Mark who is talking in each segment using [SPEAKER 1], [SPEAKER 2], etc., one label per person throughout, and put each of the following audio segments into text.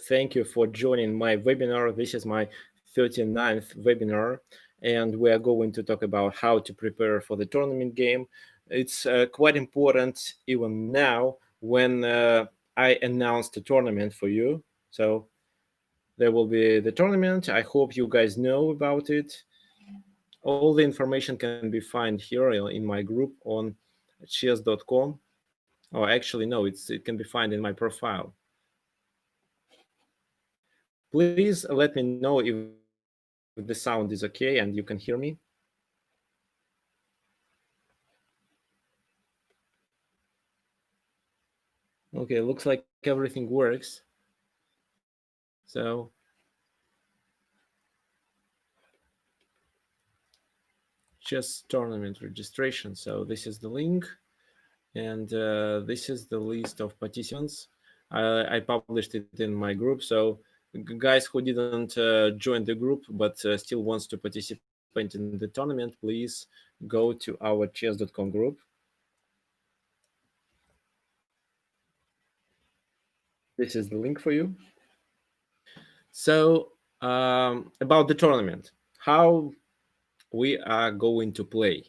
[SPEAKER 1] thank you for joining my webinar. This is my 39th webinar, and we are going to talk about how to prepare for the tournament game. It's quite important even now when I announced the tournament for you. So there will be the tournament. I hope you guys know about it. All the information can be found here in my group on chess.com. Oh, actually, no, it can be found in my profile. Please let me know if the sound is okay and you can hear me. Okay, looks like everything works. So chess tournament registration. So this is the link, and this is the list of participants. I published it in my group. So guys who didn't join the group but still wants to participate in the tournament, please go to our chess.com group. This is the link for you. So about the tournament, how we are going to play.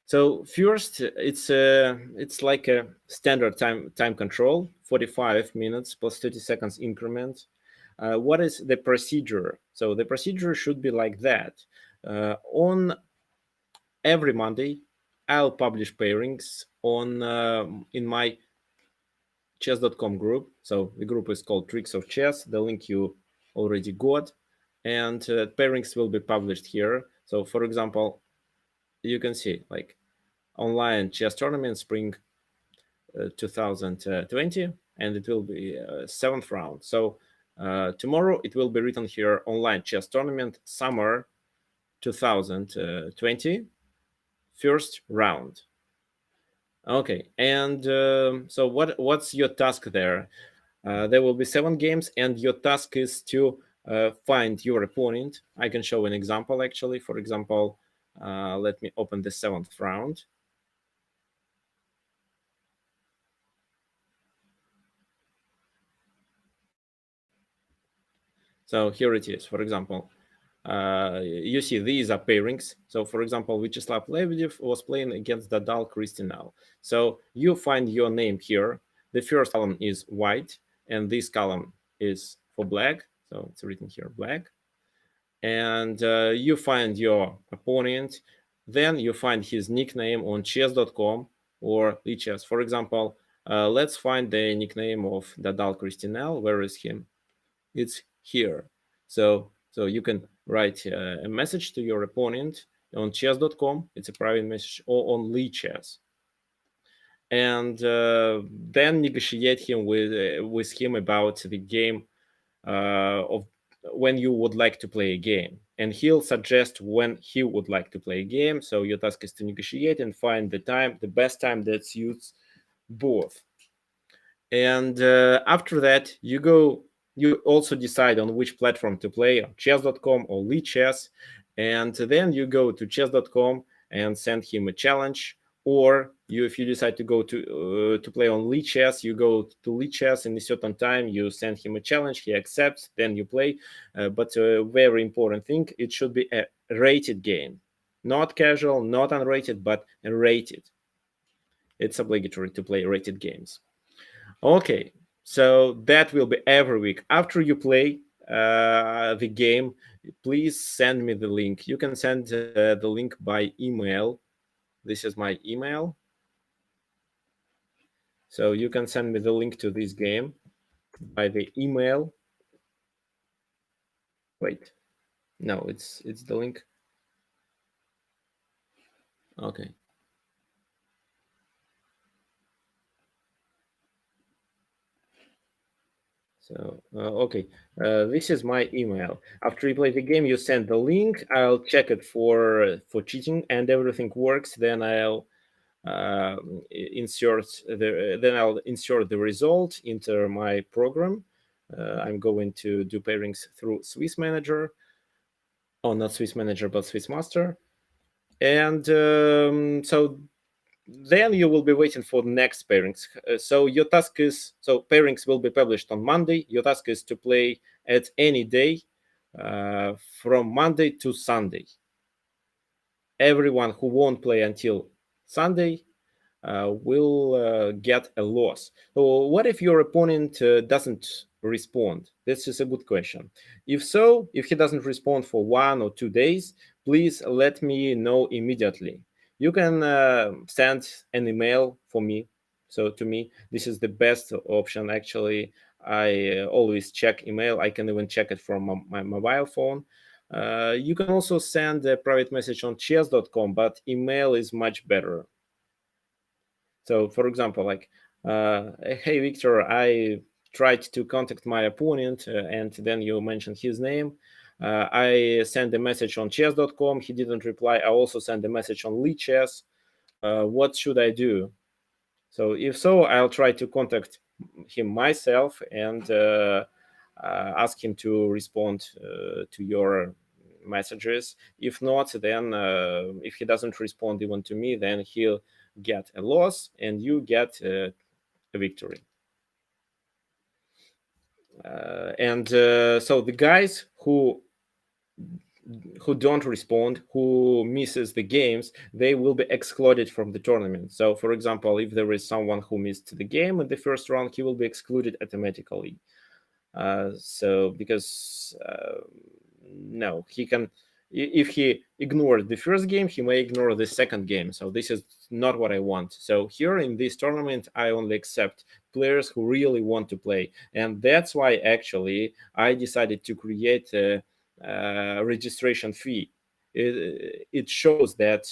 [SPEAKER 1] So first, it's like a standard time control, 45 minutes plus 30 seconds increment. What is the procedure? So the procedure should be like that. On every Monday, I'll publish pairings on in my chess.com group. So the group is called Tricks of Chess. The link you already got, and pairings will be published here. So for example, you can see like online chess tournament spring 2020, and it will be 7th round. So tomorrow it will be written here, online chess tournament summer 2020, first round. Okay, and so what's your task there? There will be 7 games, and your task is to find your opponent. I can show an example actually. For example, let me open the 7th round. So here it is. For example, you see these are pairings. So for example, Vyacheslav Lebedev was playing against Dadal Kristinal. So you find your name here. The first column is white, and this column is for black. So it's written here, black. And you find your opponent. Then you find his nickname on chess.com or lichess. For example, let's find the nickname of Dadal Kristinal. Where is him? It's here. So you can write a message to your opponent on chess.com. It's a private message, or on lichess, and then negotiate him with him about the game of when you would like to play a game, and he'll suggest when he would like to play a game. So your task is to negotiate and find the best time that suits both. And after that, you also decide on which platform to play, on chess.com or lichess, and then you go to chess.com and send him a challenge. Or if you decide to go to play on lichess, you go to lichess in a certain time, you send him a challenge, he accepts, then you play. But a very important thing, it should be a rated game, not casual, not unrated, but rated. It's obligatory to play rated games. Okay, so that will be every week. After you play the game, please send me the link. You can send the link by email. This is my email. So you can send me the link to this game by the email. Wait, no, it's the link. Okay. So, okay, this is my email. After you play the game, you send the link. I'll check it for cheating, and everything works. Then I'll insert the result into my program. I'm going to do pairings through Swiss Manager. Oh, not Swiss Manager, but Swiss Master. And so then you will be waiting for the next pairings. So your task is, so pairings will be published on Monday. Your task is to play at any day from Monday to Sunday. Everyone who won't play until Sunday will get a loss. So what if your opponent doesn't respond? This is a good question. If so, if he doesn't respond for 1 or 2 days, please let me know immediately. You can send an email for me. So to me, this is the best option. Actually, I always check email. I can even check it from my mobile phone. You can also send a private message on chess.com, but email is much better. So, for example, like, hey, Victor, I tried to contact my opponent, and then you mentioned his name. I sent a message on chess.com. He didn't reply. I also sent a message on Chess. What should I do? So, if so, I'll try to contact him myself and ask him to respond to your messages. If not, then if he doesn't respond even to me, then he'll get a loss and you get a victory. So the guys who don't respond, who misses the games, they will be excluded from the tournament. So, for example, if there is someone who missed the game in the first round, he will be excluded automatically. So because no, he can, if he ignored the first game, he may ignore the second game. So this is not what I want. So here in this tournament, I only accept players who really want to play, and that's why actually I decided to create a registration fee. It shows that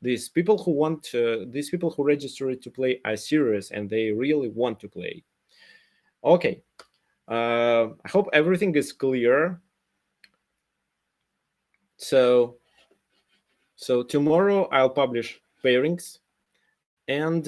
[SPEAKER 1] these people who register to play are serious and they really want to play. Okay, I hope everything is clear. So tomorrow I'll publish pairings and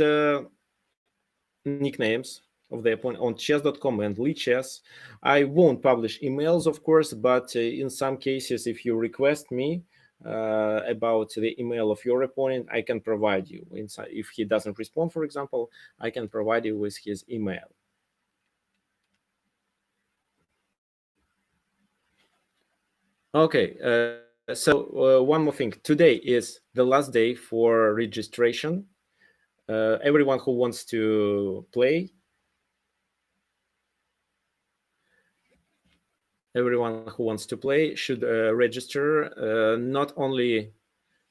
[SPEAKER 1] nicknames of the opponent on chess.com and Chess. I won't publish emails, of course, but in some cases, if you request me about the email of your opponent, I can provide you. If he doesn't respond, for example, I can provide you with his email. Okay, so one more thing. Today is the last day for registration. Everyone who wants to play, should register. Not only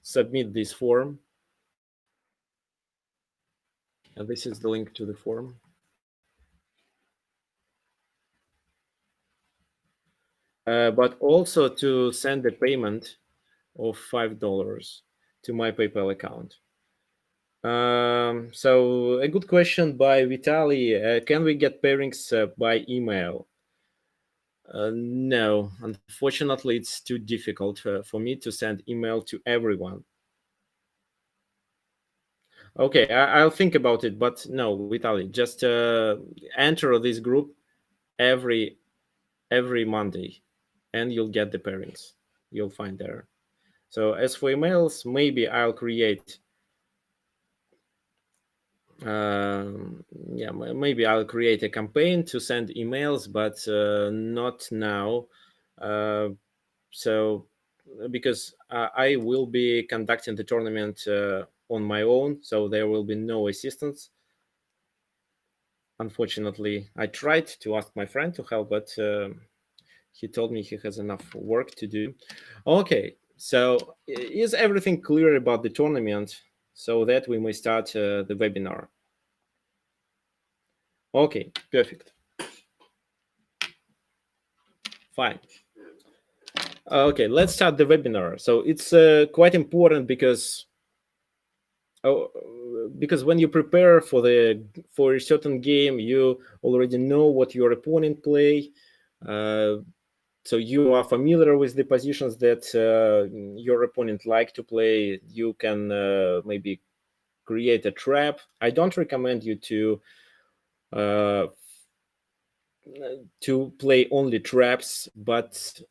[SPEAKER 1] submit this form. This is the link to the form. But also to send a payment of $5 to my PayPal account. So a good question by Vitaly. Can we get pairings by email? No, unfortunately, it's too difficult for me to send email to everyone. Okay, I'll think about it, but no, Vitaly, just enter this group every Monday, and you'll get the pairings. You'll find there. So as for emails, maybe I'll create. Maybe I'll create a campaign to send emails, but not now. So because I will be conducting the tournament on my own, so there will be no assistance. Unfortunately, I tried to ask my friend to help, but he told me he has enough work to do. Okay, so is everything clear about the tournament so that we may start the webinar? Okay, perfect. Fine. Okay, let's start the webinar. So it's quite important because when you prepare for a certain game, you already know what your opponent play. So you are familiar with the positions that your opponent like to play. You can maybe create a trap. I don't recommend you to play only traps, but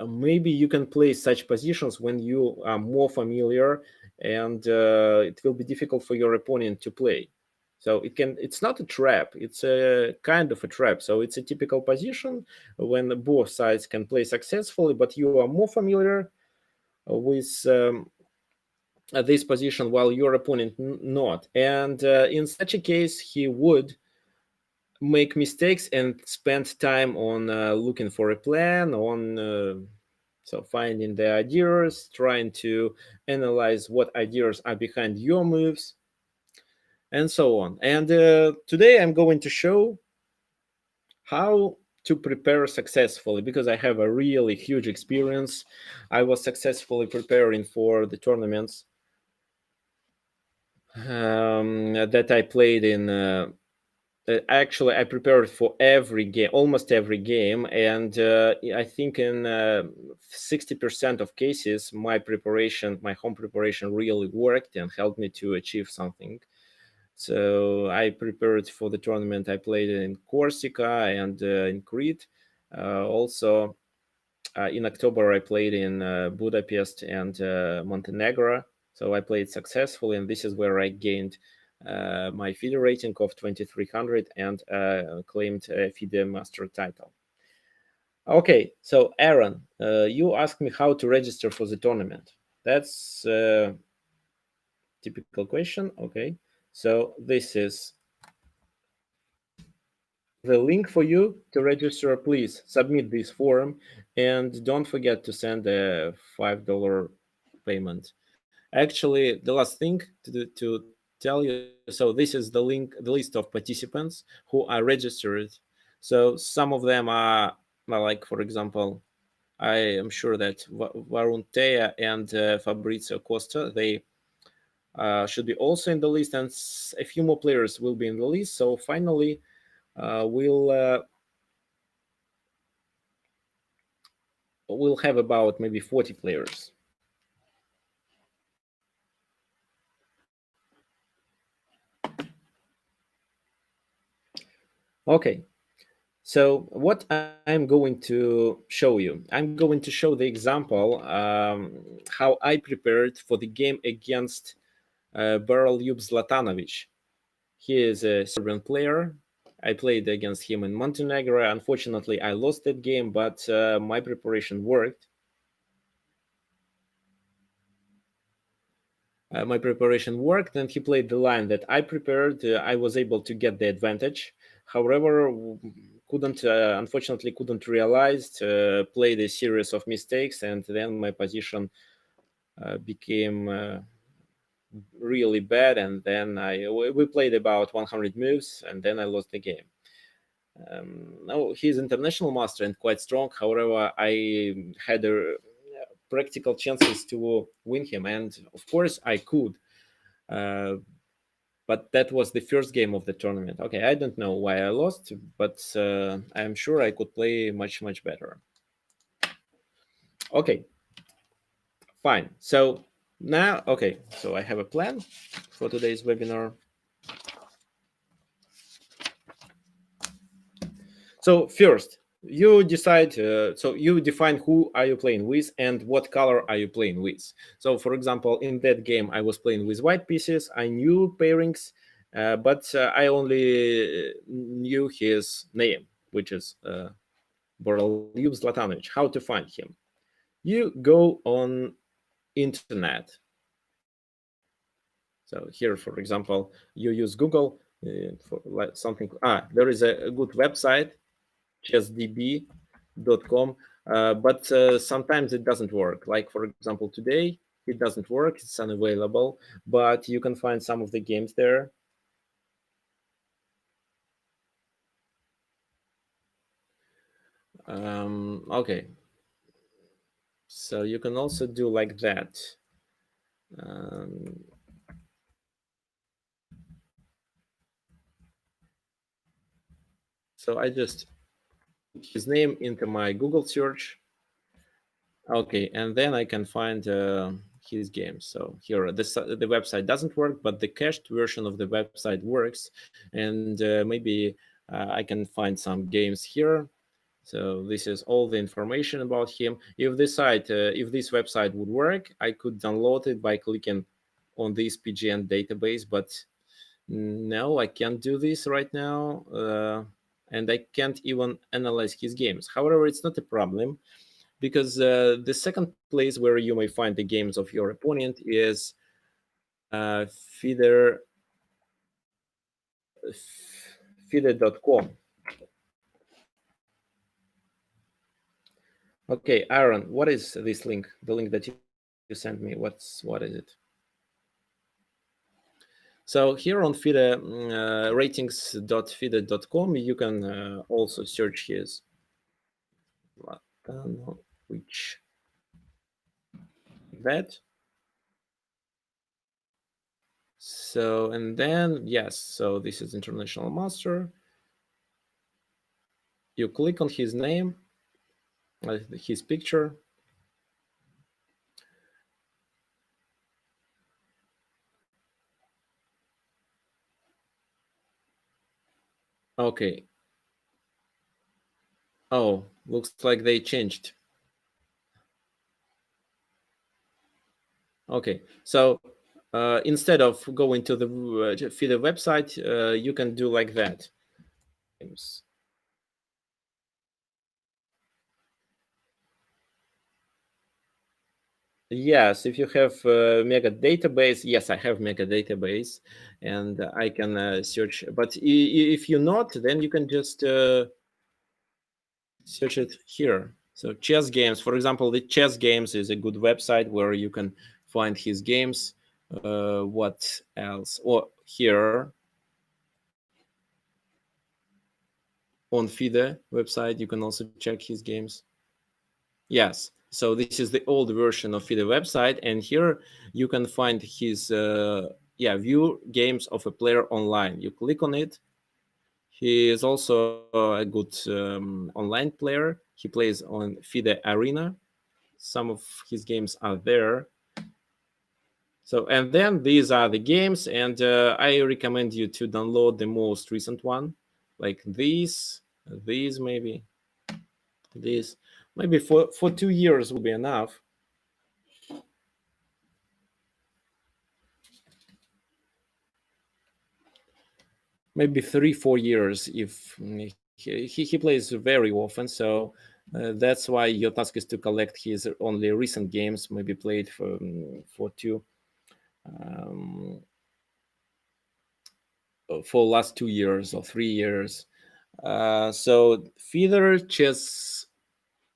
[SPEAKER 1] maybe you can play such positions when you are more familiar and it will be difficult for your opponent to play. So it's not a trap, it's a kind of a trap. So it's a typical position when both sides can play successfully, but you are more familiar with this position while your opponent not. And in such a case, he would make mistakes and spend time on looking for a plan, on so finding the ideas, trying to analyze what ideas are behind your moves, and so on. And today I'm going to show how to prepare successfully, because I have a really huge experience. I was successfully preparing for the tournaments that I played in. Actually, I prepared for every game, almost every game, and I think in 60% of cases, my home preparation, really worked and helped me to achieve something. So I prepared for the tournament. I played in Corsica and in Crete. Also, in October, I played in Budapest and Montenegro. So I played successfully, and this is where I gained my FIDE rating of 2300 and claimed a FIDE master title. Okay, so Aaron, you asked me how to register for the tournament. That's a typical question. Okay, so this is the link for you to register. Please submit this form and don't forget to send a $5 payment. Actually, the last thing to tell you, so this is the link, the list of participants who are registered. So some of them are like, for example, I am sure that Varun Tea and Fabrizio Costa, they should be also in the list, and a few more players will be in the list. So finally, we'll have about maybe 40 players. Okay, so what I'm going to show you, I'm going to show the example how I prepared for the game against Lyub Zlatanovic. He is a Serbian player. I played against him in Montenegro. Unfortunately, I lost that game, but my preparation worked. And he played the line that I prepared. I was able to get the advantage. However, unfortunately couldn't realize, played a series of mistakes, and then my position became really bad. And then we played about 100 moves, and then I lost the game. No, he's international master and quite strong. However, I had practical chances to win him, and of course I could. But that was the first game of the tournament. Okay, I don't know why I lost, but I'm sure I could play much, much better. Okay, fine. So now, okay, so I have a plan for today's webinar. So first, you decide, so you define who are you playing with and what color are you playing with. So for example, in that game, I was playing with white pieces. I knew pairings, but I only knew his name, which is Lyub Zlatanovic. How to find him? You go on internet. So here, for example, you use Google for like something. There is a good website, chessdb.com, but sometimes it doesn't work. Like for example, today it doesn't work; it's unavailable. But you can find some of the games there. Okay, so you can also do like that. So I just put his name into my Google search. Okay, and then I can find his games. So here, the website doesn't work, but the cached version of the website works, and maybe I can find some games here. So this is all the information about him. If this website would work, I could download it by clicking on this PGN database, but no, I can't do this right now, and I can't even analyze his games. However, it's not a problem, because the second place where you may find the games of your opponent is feeder.com. Okay, Aaron, what is this link? The link that you sent me, what is it? So here on feeder, ratings.feeder.com, you can also search his which that. So, and then, yes, so this is International Master. You click on his name, his picture. Okay. Oh, looks like they changed. Okay, so instead of going to the feeder website, you can do like that. Yes, if you have mega database, yes, I have mega database, and I can search. But if you're not, then you can just search it here. So chess games, for example, the chess games is a good website where you can find his games. What else? Or here on FIDE website, you can also check his games. Yes, so this is the old version of FIDE website, and here you can find his view games of a player online. You click on it. He is also a good online player. He plays on FIDE Arena. Some of his games are there. So, and then these are the games, and I recommend you to download the most recent one, like these maybe. This maybe for 2 years will be enough. Maybe 3-4 years if he plays very often. So that's why your task is to collect his only recent games, maybe played for last 2 years or 3 years. So feeder chess.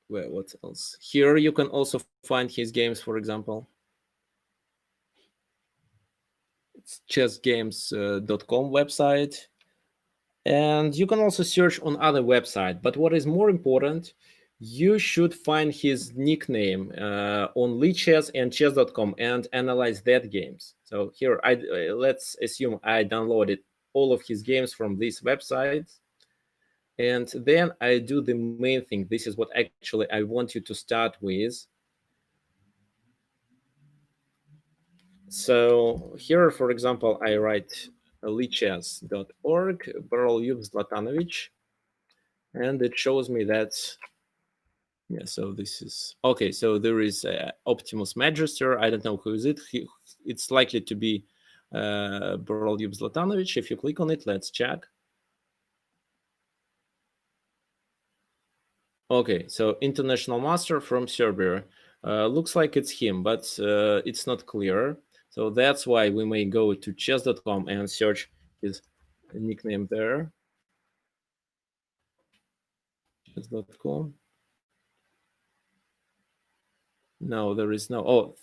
[SPEAKER 1] Well, what else? Here you can also find his games, for example. It's chessgames.com website. And you can also search on other websites. But what is more important, you should find his nickname on Lichess and chess.com and analyze that games. So here, let's assume I downloaded all of his games from this website. And then I do the main thing. This is what actually I want you to start with. So here, for example, I write lichess.org, Barolyub Zlatanovich, and it shows me that, yeah, so this is, okay, so there is Optimus Magister. I don't know who is it. It's likely to be Barolyub Zlatanovich. If you click on it, let's check. Okay, so International Master from Serbia. Looks like it's him, but it's not clear. So that's why we may go to chess.com and search his nickname there. Chess.com. No, there is no. Oh,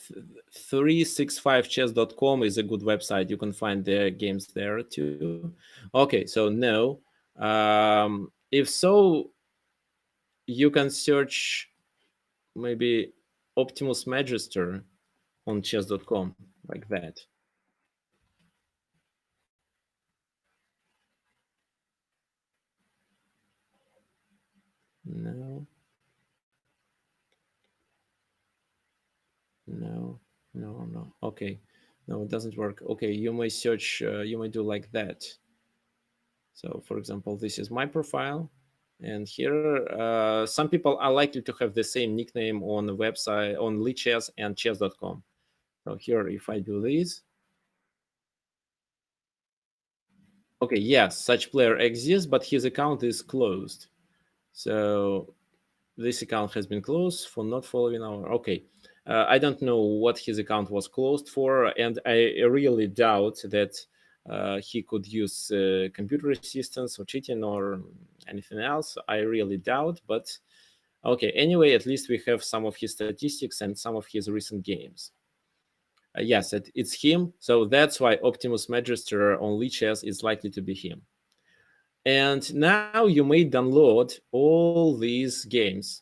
[SPEAKER 1] 365chess.com is a good website. You can find the games there too. Okay, so no. If so, you can search maybe Optimus Magister on chess.com, like that. No. No. Okay. No, it doesn't work. Okay, you may search, you may do like that. So, for example, this is my profile. And here, some people are likely to have the same nickname on the website, on Lichess and chess.com. So here, if I do this, Okay, yes, such player exists, but his account is closed. So this account has been closed for not following our. Okay, I don't know what his account was closed for, and I really doubt that he could use computer assistance or cheating or anything else. I really doubt, but okay. Anyway, at least we have some of his statistics and some of his recent games. Yes, it's him. So that's why Optimus Magister on Lichess is likely to be him. And now you may download all these games.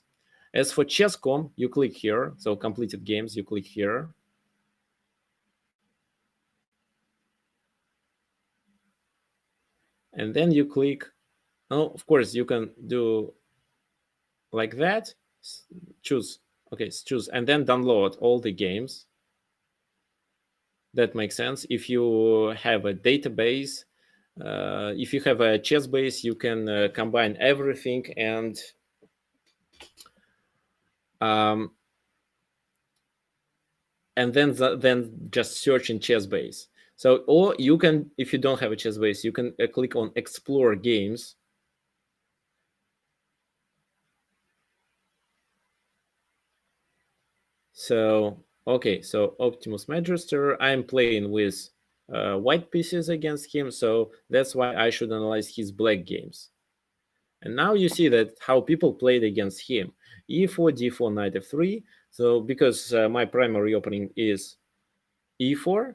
[SPEAKER 1] As for chess.com, you click here. So completed games, you click here. And then you click. Oh, of course, you can do like that. Choose. Okay, choose. And then download all the games. That makes sense. If you have a database, if you have a chess base, you can combine everything um, and then just search in chess base. So, or you can, if you don't have a chess base, you can click on explore games. So, okay, so Optimus Magister, I'm playing with white pieces against him, so that's why I should analyze his black games. And now you see that how people played against him. E4, D4, knight F3. So because my primary opening is E4,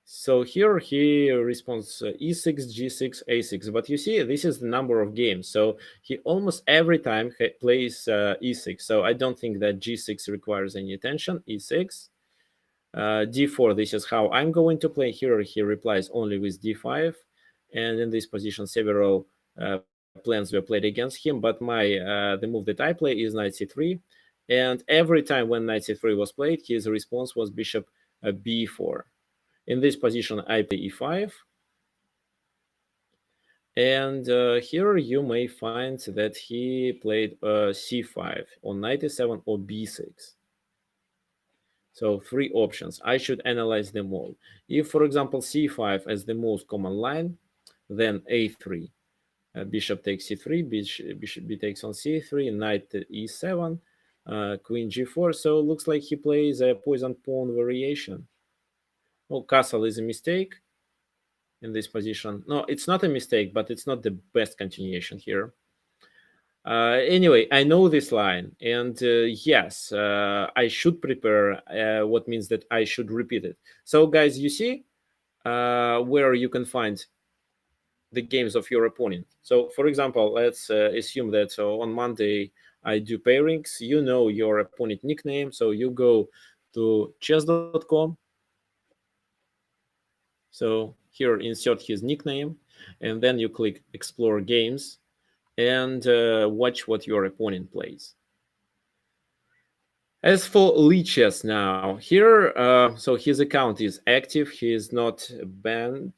[SPEAKER 1] so here he responds E6, G6, A6. But you see, this is the number of games. So he almost every time plays E6. So I don't think that G6 requires any attention. E6. D4, this is how I'm going to play. Here he replies only with D5. And in this position, several plans were played against him. But the move that I play is knight C3. And every time when knight C3 was played, his response was bishop B4. In this position, I play E5. And here you may find that he played C5 on knight E7 or B6. So 3 options. I should analyze them all. If, for example, C5 is the most common line, then A3. Bishop takes C3, bishop B takes on C3, knight E7, queen G4. So it looks like he plays a poison pawn variation. Oh, castle is a mistake in this position. No, it's not a mistake, but it's not the best continuation here. Anyway, I know this line, and yes, I should prepare, what means that I should repeat it. So, guys, you see where you can find the games of your opponent. So, for example, let's assume that on Monday I do pairings. You know your opponent nickname, so you go to chess.com. So here, insert his nickname, and then you click Explore Games and watch what your opponent plays. As for Lichess now, here, so his account is active. He is not banned.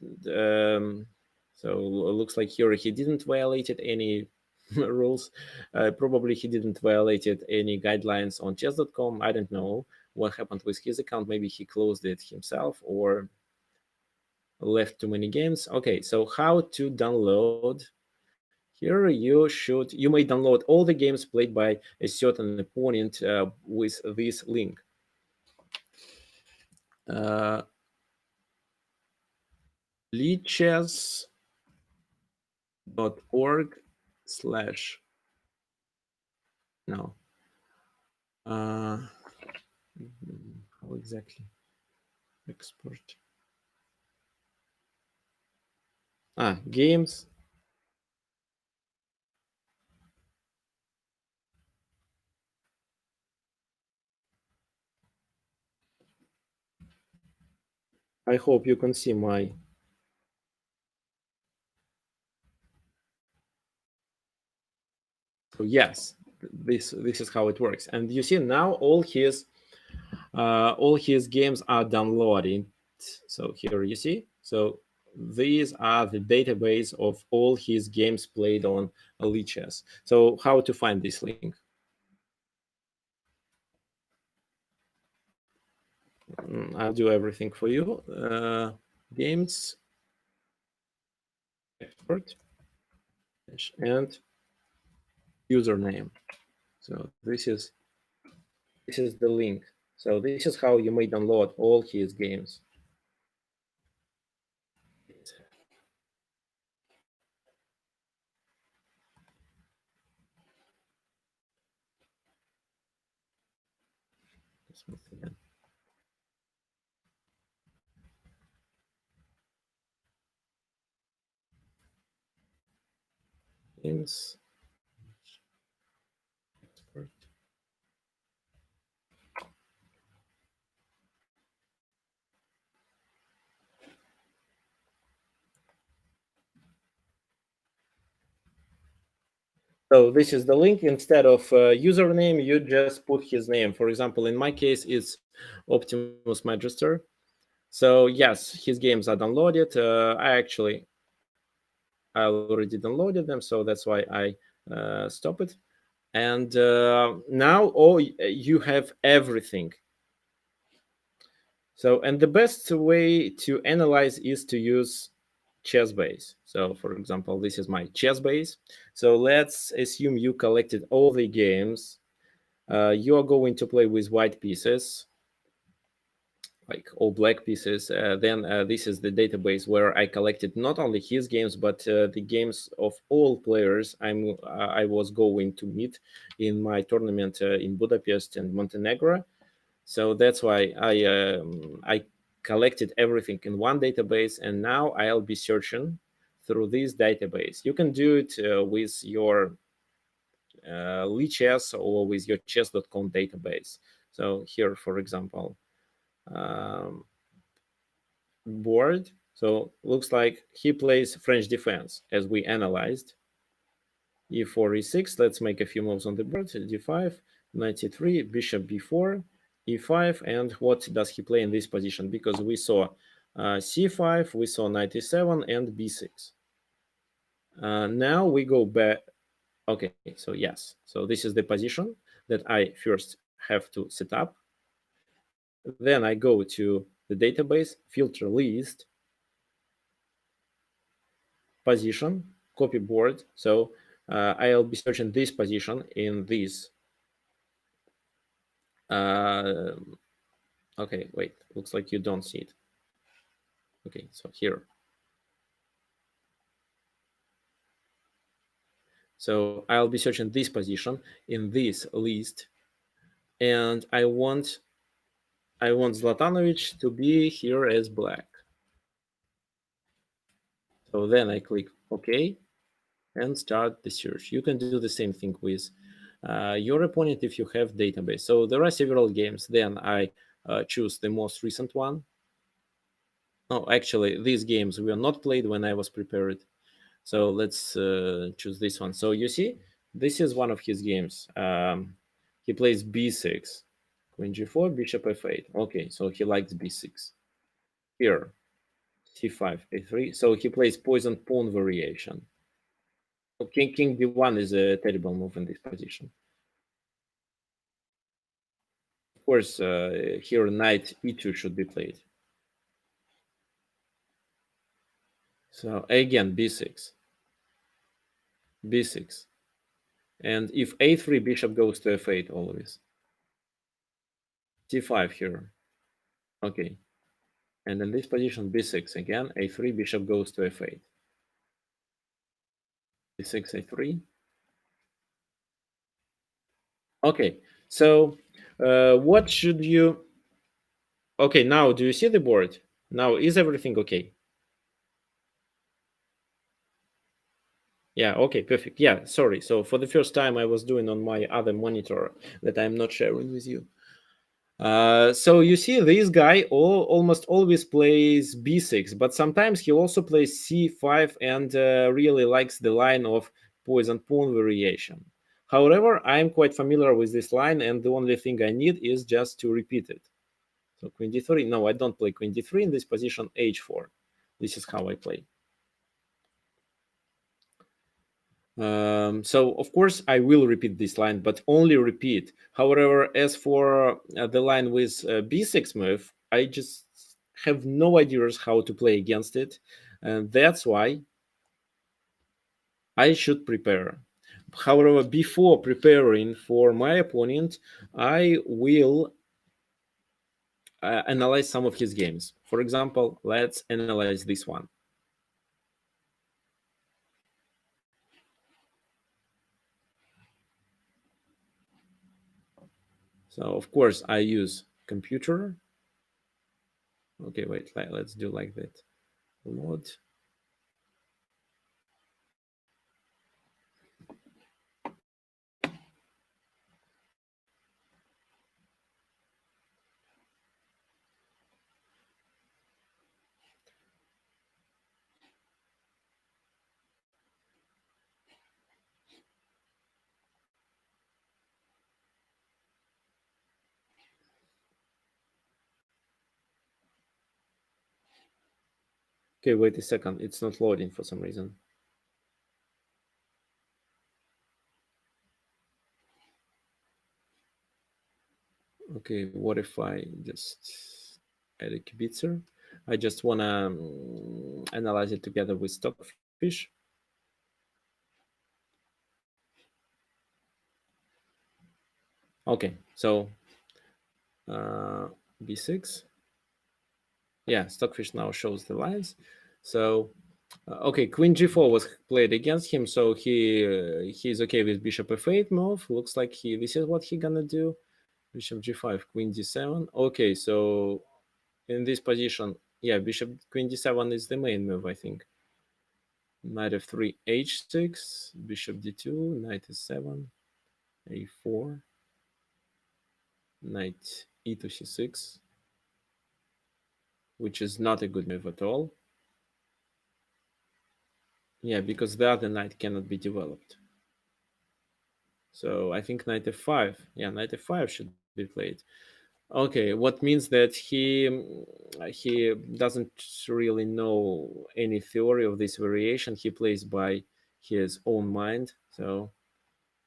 [SPEAKER 1] So looks like here he didn't violated any rules. Probably he didn't violated any guidelines on chess.com. I don't know what happened with his account. Maybe he closed it himself or left too many games. Okay, so how to download? Here you may download all the games played by a certain opponent with this link. Uh, lichess.org slash no. How exactly? Export. Games. I hope you can see my. So yes, this is how it works, and you see now all his games are downloading. So here you see. So these are the database of all his games played on Lichess. So how to find this link? I'll do everything for you. games expert and username. So this is the link. So this is how you may download all his games. Games expert. So this is the link. Instead of username, you just put his name. For example, in my case, it's Optimus Magister. So yes, his games are downloaded. I already downloaded them, so that's why I stop it. And now, you have everything. So, and the best way to analyze is to use chess base. So, for example, this is my chess base. So let's assume you collected all the games. You are going to play with white pieces, like all black pieces. Then this is the database where I collected not only his games, but the games of all players I was going to meet in my tournament in Budapest and Montenegro. So that's why I collected everything in one database, and now I'll be searching through this database. You can do it with your lichess or with your chess.com database. So here, for example, um, board. So looks like he plays French defense as we analyzed. E4, E6. Let's make a few moves on the board. D5, 93, bishop B4, E5. And what does he play in this position? Because we saw C5, we saw 97 and B6. Now we go back. Okay, so yes. So this is the position that I first have to set up. Then I go to the database, filter list, position, copy board. So I'll be searching this position in this. Okay, wait, looks like you don't see it. Okay, so here. So I'll be searching this position in this list, and I want Zlatanovic to be here as black. So then I click OK and start the search. You can do the same thing with your opponent if you have database. So there are several games. Then I choose the most recent one. Oh, actually, these games were not played when I was prepared. So let's choose this one. So you see, this is one of his games. He plays b6, queen g4, bishop f8. Okay, so he likes b6. Here, c5, a3. So he plays poison pawn variation. King b1 is a terrible move in this position. Of course, here knight e2 should be played. So again, b6, b6. And if a3, bishop goes to f8 always. c5 here. Okay. And in this position, b6 again, a3, bishop goes to f8. b6, a3. Okay, so what should you... Okay, now do you see the board? Now, is everything okay? Yeah, okay, perfect. Yeah, sorry. So for the first time, I was doing on my other monitor that I'm not sharing with you. So you see, this guy almost always plays b6, but sometimes he also plays c5 and really likes the line of poison pawn variation. However, I'm quite familiar with this line, and the only thing I need is just to repeat it. So queen d3. No, I don't play queen d3 in this position. h4. This is how I play. So of course I will repeat this line, but only repeat. However, as for the line with b6 move, I just have no ideas how to play against it, and that's why I should prepare. However, before preparing for my opponent, I will analyze some of his games. For example, let's analyze this one. So of course I use computer. Okay, wait, let's do like that. Load. Okay, wait a second. It's not loading for some reason. Okay, what if I just add a kibitzer? I just want to analyze it together with stockfish. Okay, so b6. Yeah, stockfish now shows the lines. So okay, queen g4 was played against him, so he's okay with bishop f8 move. Looks like this is what he gonna do. Bishop g5, queen d7. Okay, so in this position, yeah, bishop queen d7 is the main move, I think. Knight f3, h6, bishop d2, knight e7, a4, knight e to c6, which is not a good move at all. Yeah, because the other knight cannot be developed. So I think knight f5. Yeah, knight f5 should be played. Okay, what means that he doesn't really know any theory of this variation. He plays by his own mind. So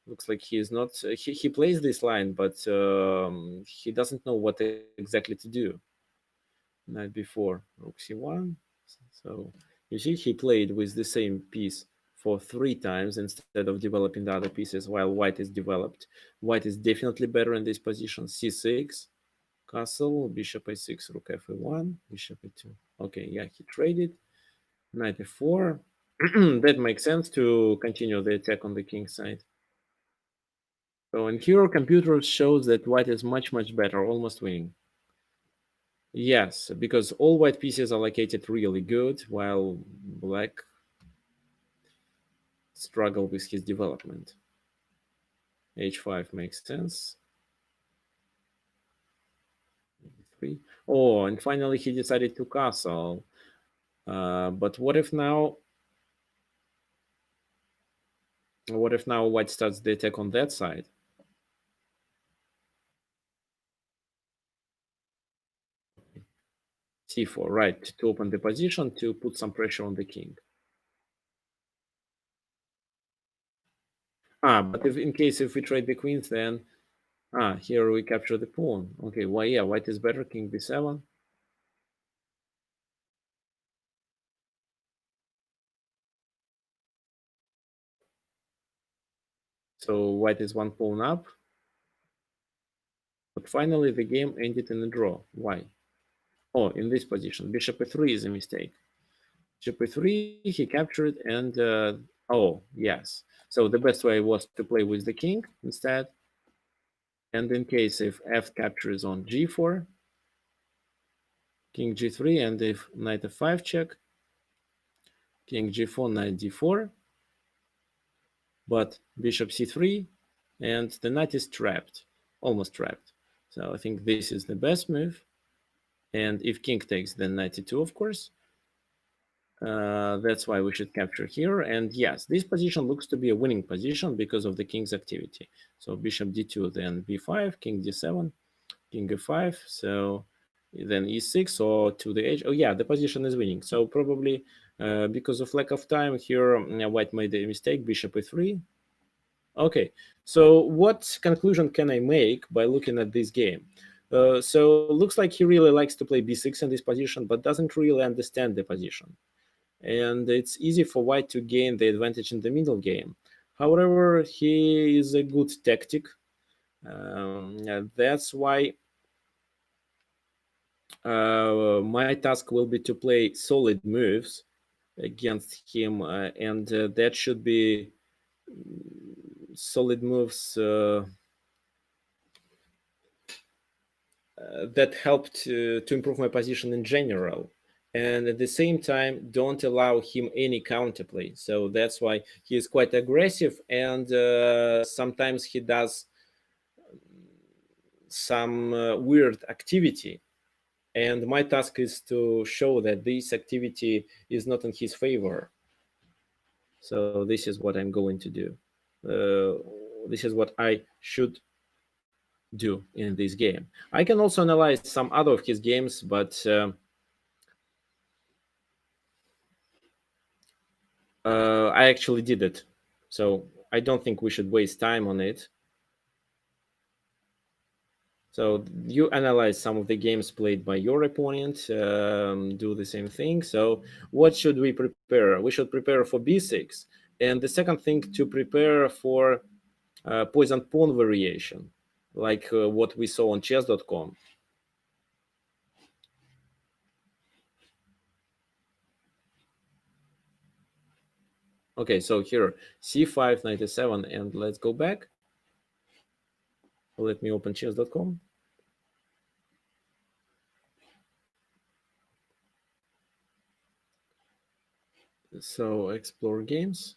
[SPEAKER 1] looks like he is not. He plays this line, but he doesn't know what exactly to do. Knight before rook c1. So you see, he played with the same piece for 3 times instead of developing the other pieces while white is developed. White is definitely better in this position. c6, castle, bishop a6, rook f1, bishop a2. Okay, yeah, he traded. Knight f4. That makes sense to continue the attack on the king side. So in here, computer shows that white is much, much better, almost winning. Yes, because all white pieces are located really good, while black struggle with his development. h5 makes sense. 3. Oh, and finally he decided to castle. But what if now white starts the attack on that side? c4, right, to open the position, to put some pressure on the king. But if in case if we trade the queens, then here we capture the pawn. Okay, well, yeah, white is better, king b7. So white is 1 pawn up. But finally the game ended in a draw. Why? Oh, in this position, bishop e3 is a mistake. Bishop e3, he captured, and oh, yes. So the best way was to play with the king instead. And in case if f captures on g4, king g3, and if knight f5 check, king g4, knight d4, but bishop c3, and the knight is trapped, almost trapped. So I think this is the best move. And if king takes, then knight e2, of course. That's why we should capture here. And yes, this position looks to be a winning position because of the king's activity. So bishop d2, then b5, king d7, king f5. So then e6 or to the edge. Oh yeah, the position is winning. So probably because of lack of time here, white made a mistake, bishop e3. Okay, so what conclusion can I make by looking at this game? So looks like he really likes to play b6 in this position, but doesn't really understand the position. And it's easy for white to gain the advantage in the middle game. However, he is a good tactic. That's why my task will be to play solid moves against him, and that should be solid moves that help to improve my position in general. And at the same time, don't allow him any counterplay. So that's why he is quite aggressive, and sometimes he does some weird activity. And my task is to show that this activity is not in his favor. So this is what I'm going to do. This is what I should do in this game. I can also analyze some other of his games, but I actually did it. So I don't think we should waste time on it. So you analyze some of the games played by your opponent, do the same thing. So what should we prepare? We should prepare for b6. And the second thing, to prepare for poison pawn variation, like what we saw on chess.com. Okay, so here, c5, 97, and let's go back. Let me open chess.com. So explore games.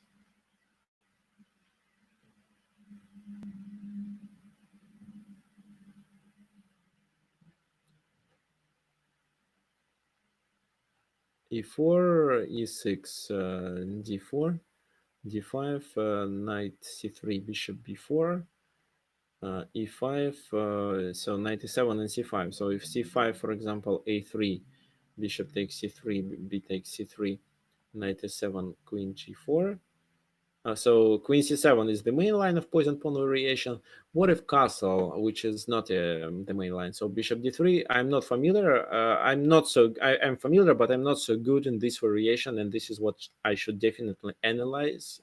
[SPEAKER 1] e4, e6, d4, d5, knight c3, bishop b4, e5, so 97 and c5. So if c5, for example, a3, bishop takes c3, b takes c3, knight e7, queen g4. So queen c7 is the main line of poison pawn variation. What if castle, which is not the main line? So bishop d3, I'm not familiar. I'm familiar, but I'm not so good in this variation, and this is what I should definitely analyze.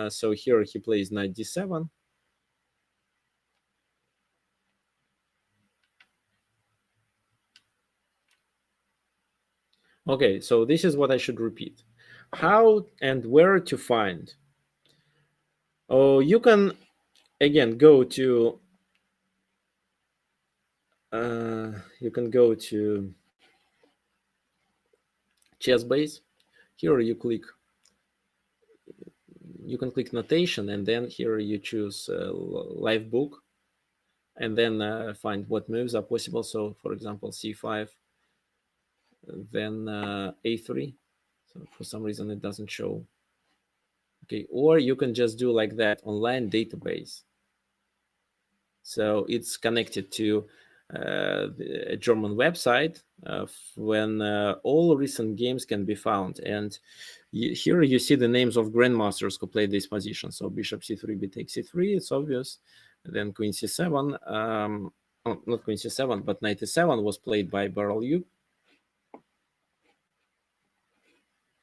[SPEAKER 1] So here he plays knight d7. Okay, so this is what I should repeat. How and where to find? Oh, you can again go to you can go to chess base. Here you can click notation, and then here you choose live book, and then find what moves are possible. So for example, c5, then a3. So for some reason it doesn't show. Okay, or you can just do like that online database. So it's connected to a German website when all recent games can be found. And here you see the names of grandmasters who played this position. So bishop c3, b takes c3, it's obvious. And then queen c7, not queen c7, but knight e7 was played by Barrel.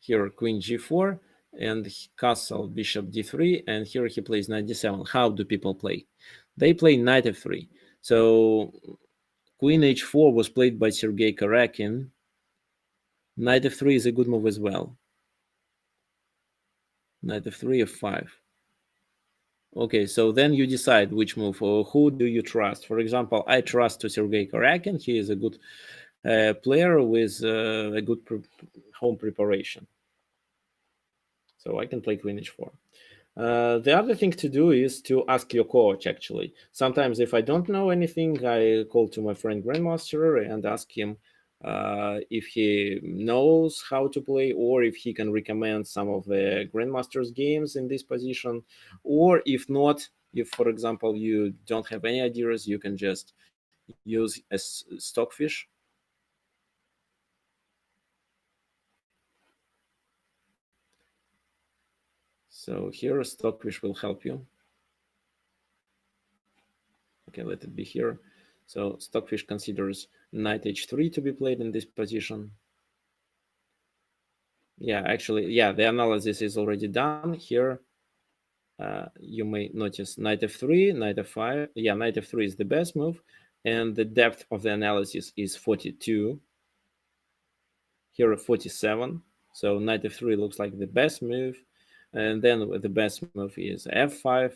[SPEAKER 1] Here queen g4 and castle bishop d3, and here he plays knight d7. How do people play? They play knight f3. So queen h4 was played by Sergei Karakin. Knight f3 is a good move as well. Knight f3, f5. Okay, so then you decide which move, or who do you trust. For example, I trust to Sergei Karakin. He is a good player with a good home preparation. So I can play queen h4. The other thing to do is to ask your coach, actually. Sometimes if I don't know anything, I call to my friend Grandmaster and ask him if he knows how to play, or if he can recommend some of the Grandmaster's games in this position. Or if not, if, for example, you don't have any ideas, you can just use a stockfish. So here, stockfish will help you. Okay, let it be here. So Stockfish considers knight h3 to be played in this position. Yeah, actually, yeah, the analysis is already done here. You may notice knight f3, knight f5. Yeah, knight f3 is the best move, and the depth of the analysis is 42. Here 47. So knight f3 looks like the best move, and then the best move is f5.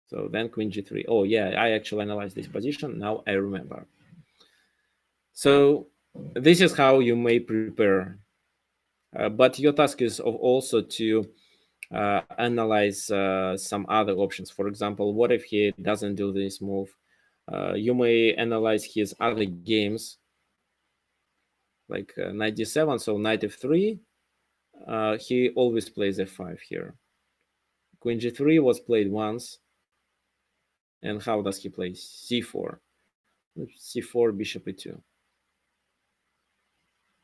[SPEAKER 1] So then queen g3. Oh yeah, I actually analyzed this position. Now I remember. So this is how you may prepare. But your task is also to analyze some other options. For example, what if he doesn't do this move? You may analyze his other games, like knight d7, so knight f3. He always plays f5 here. Queen g3 was played once. And how does he play? c4. c4, bishop e2.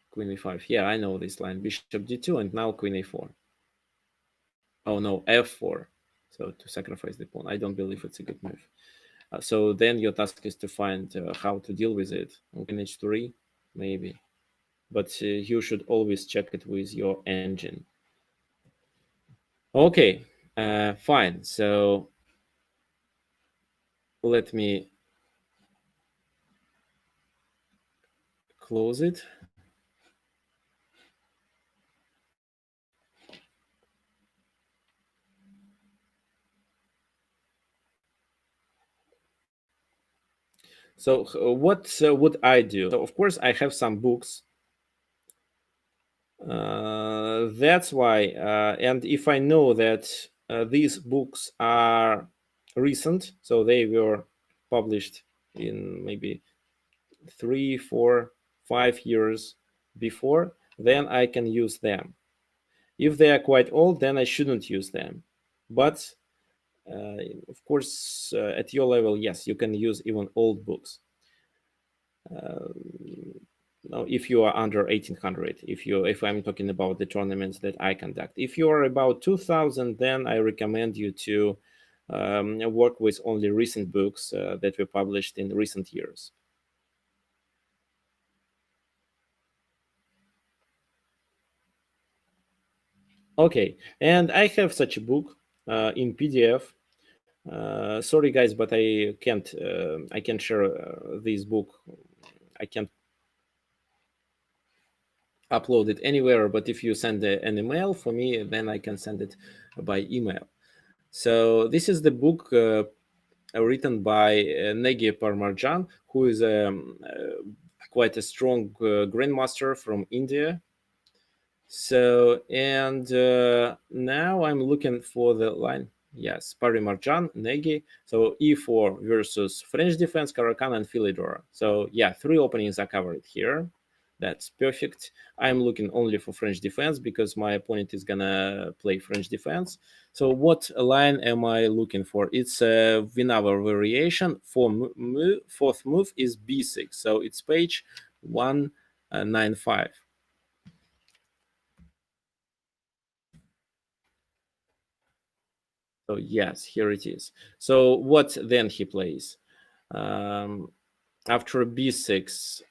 [SPEAKER 1] Queen e5. Yeah, I know this line. Bishop d2 and now queen a4. Oh no, f4. So to sacrifice the pawn. I don't believe it's a good move. So then your task is to find how to deal with it. Queen h3, maybe. But you should always check it with your engine. Okay, fine. So let me close it. So what would I do? So of course, I have some books. That's why. And if I know that these books are recent, so they were published in maybe 3, 4, 5 years before, then I can use them. If they are quite old, then I shouldn't use them. But of course, at your level, yes, you can use even old books. Now, if you are under 1800, if I'm talking about the tournaments that I conduct, if you are about 2000, then I recommend you to work with only recent books that were published in recent years. Okay, and I have such a book in PDF. Sorry, guys, but I can't. I can't share this book. I can't upload it anywhere. But if you send an email for me, then I can send it by email. So this is the book written by Negi Parmarjan, who is quite a strong grandmaster from India. So, and now I'm looking for the line. Yes, Parimarjan, Negi. So e4 versus French defense, Caracan, and Philidor. So yeah, 3 openings are covered here. That's perfect. I'm looking only for French defense because my opponent is gonna play French defense. So what line am I looking for? It's a Winawer variation. Fourth move is b6. So it's page 195. So yes, here it is. So what then he plays? After b6,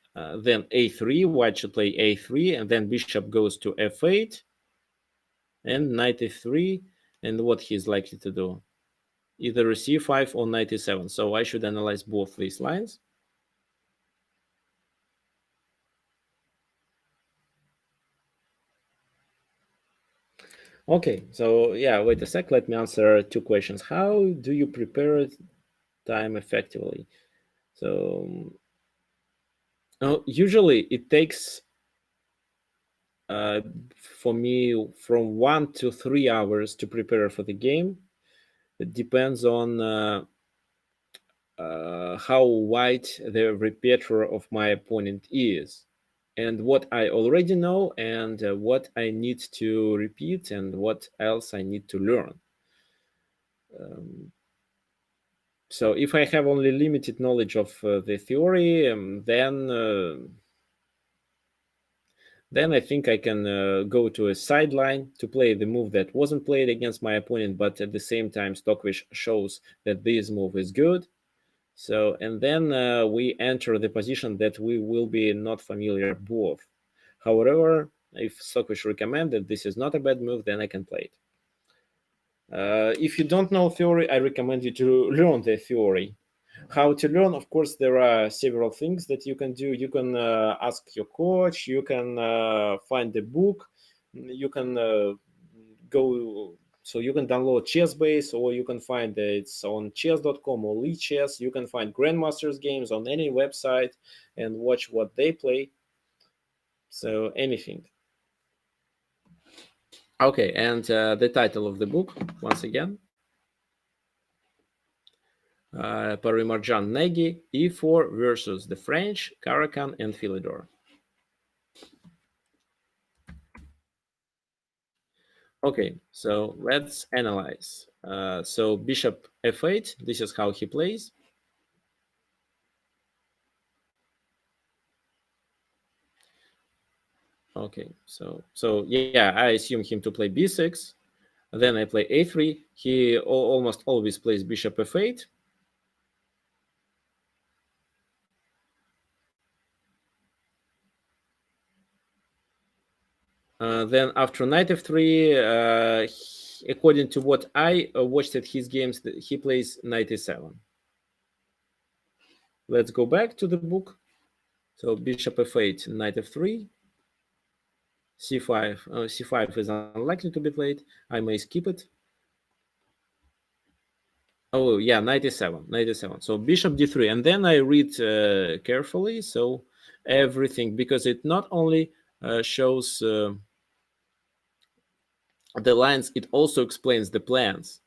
[SPEAKER 1] then a3, white should play a3, and then bishop goes to f8, and knight e3, and what he's likely to do? Either c5 or knight e7. So I should analyze both these lines. Okay, so yeah, wait a sec. Let me answer 2 questions. How do you prepare time effectively? So usually it takes for me from 1 to 3 hours to prepare for the game. It depends on how wide the repertoire of my opponent is, and what I already know, and what I need to repeat, and what else I need to learn. So if I have only limited knowledge of the theory, then I think I can go to a sideline to play the move that wasn't played against my opponent, but at the same time, Stockfish shows that this move is good. So, and then we enter the position that we will be not familiar both. However, if Stockfish recommend that this is not a bad move, then I can play it. If you don't know theory, I recommend you to learn the theory. How to learn? Of course, there are several things that you can do. You can ask your coach. You can find the book. You can go. So you can download ChessBase, or you can find it's on chess.com or Lichess. You can find grandmasters games on any website and watch what they play. So anything. Okay, and the title of the book once again. Parimarjan Nagy, E4 versus the French, Caracan and Philidor. Okay, so let's analyze. So bishop f8, this is how he plays. Okay, so yeah, I assume him to play b6. Then I play a3. He almost always plays bishop f8. Then after knight f3, according to what I watched at his games, he plays knight e7. Let's go back to the book. So bishop f8, knight f3, c5. C5 is unlikely to be played. I may skip it. Oh yeah, knight e7, knight e7. So bishop d3, and then I read carefully. So everything, because it not only shows the lines, it also explains the plans.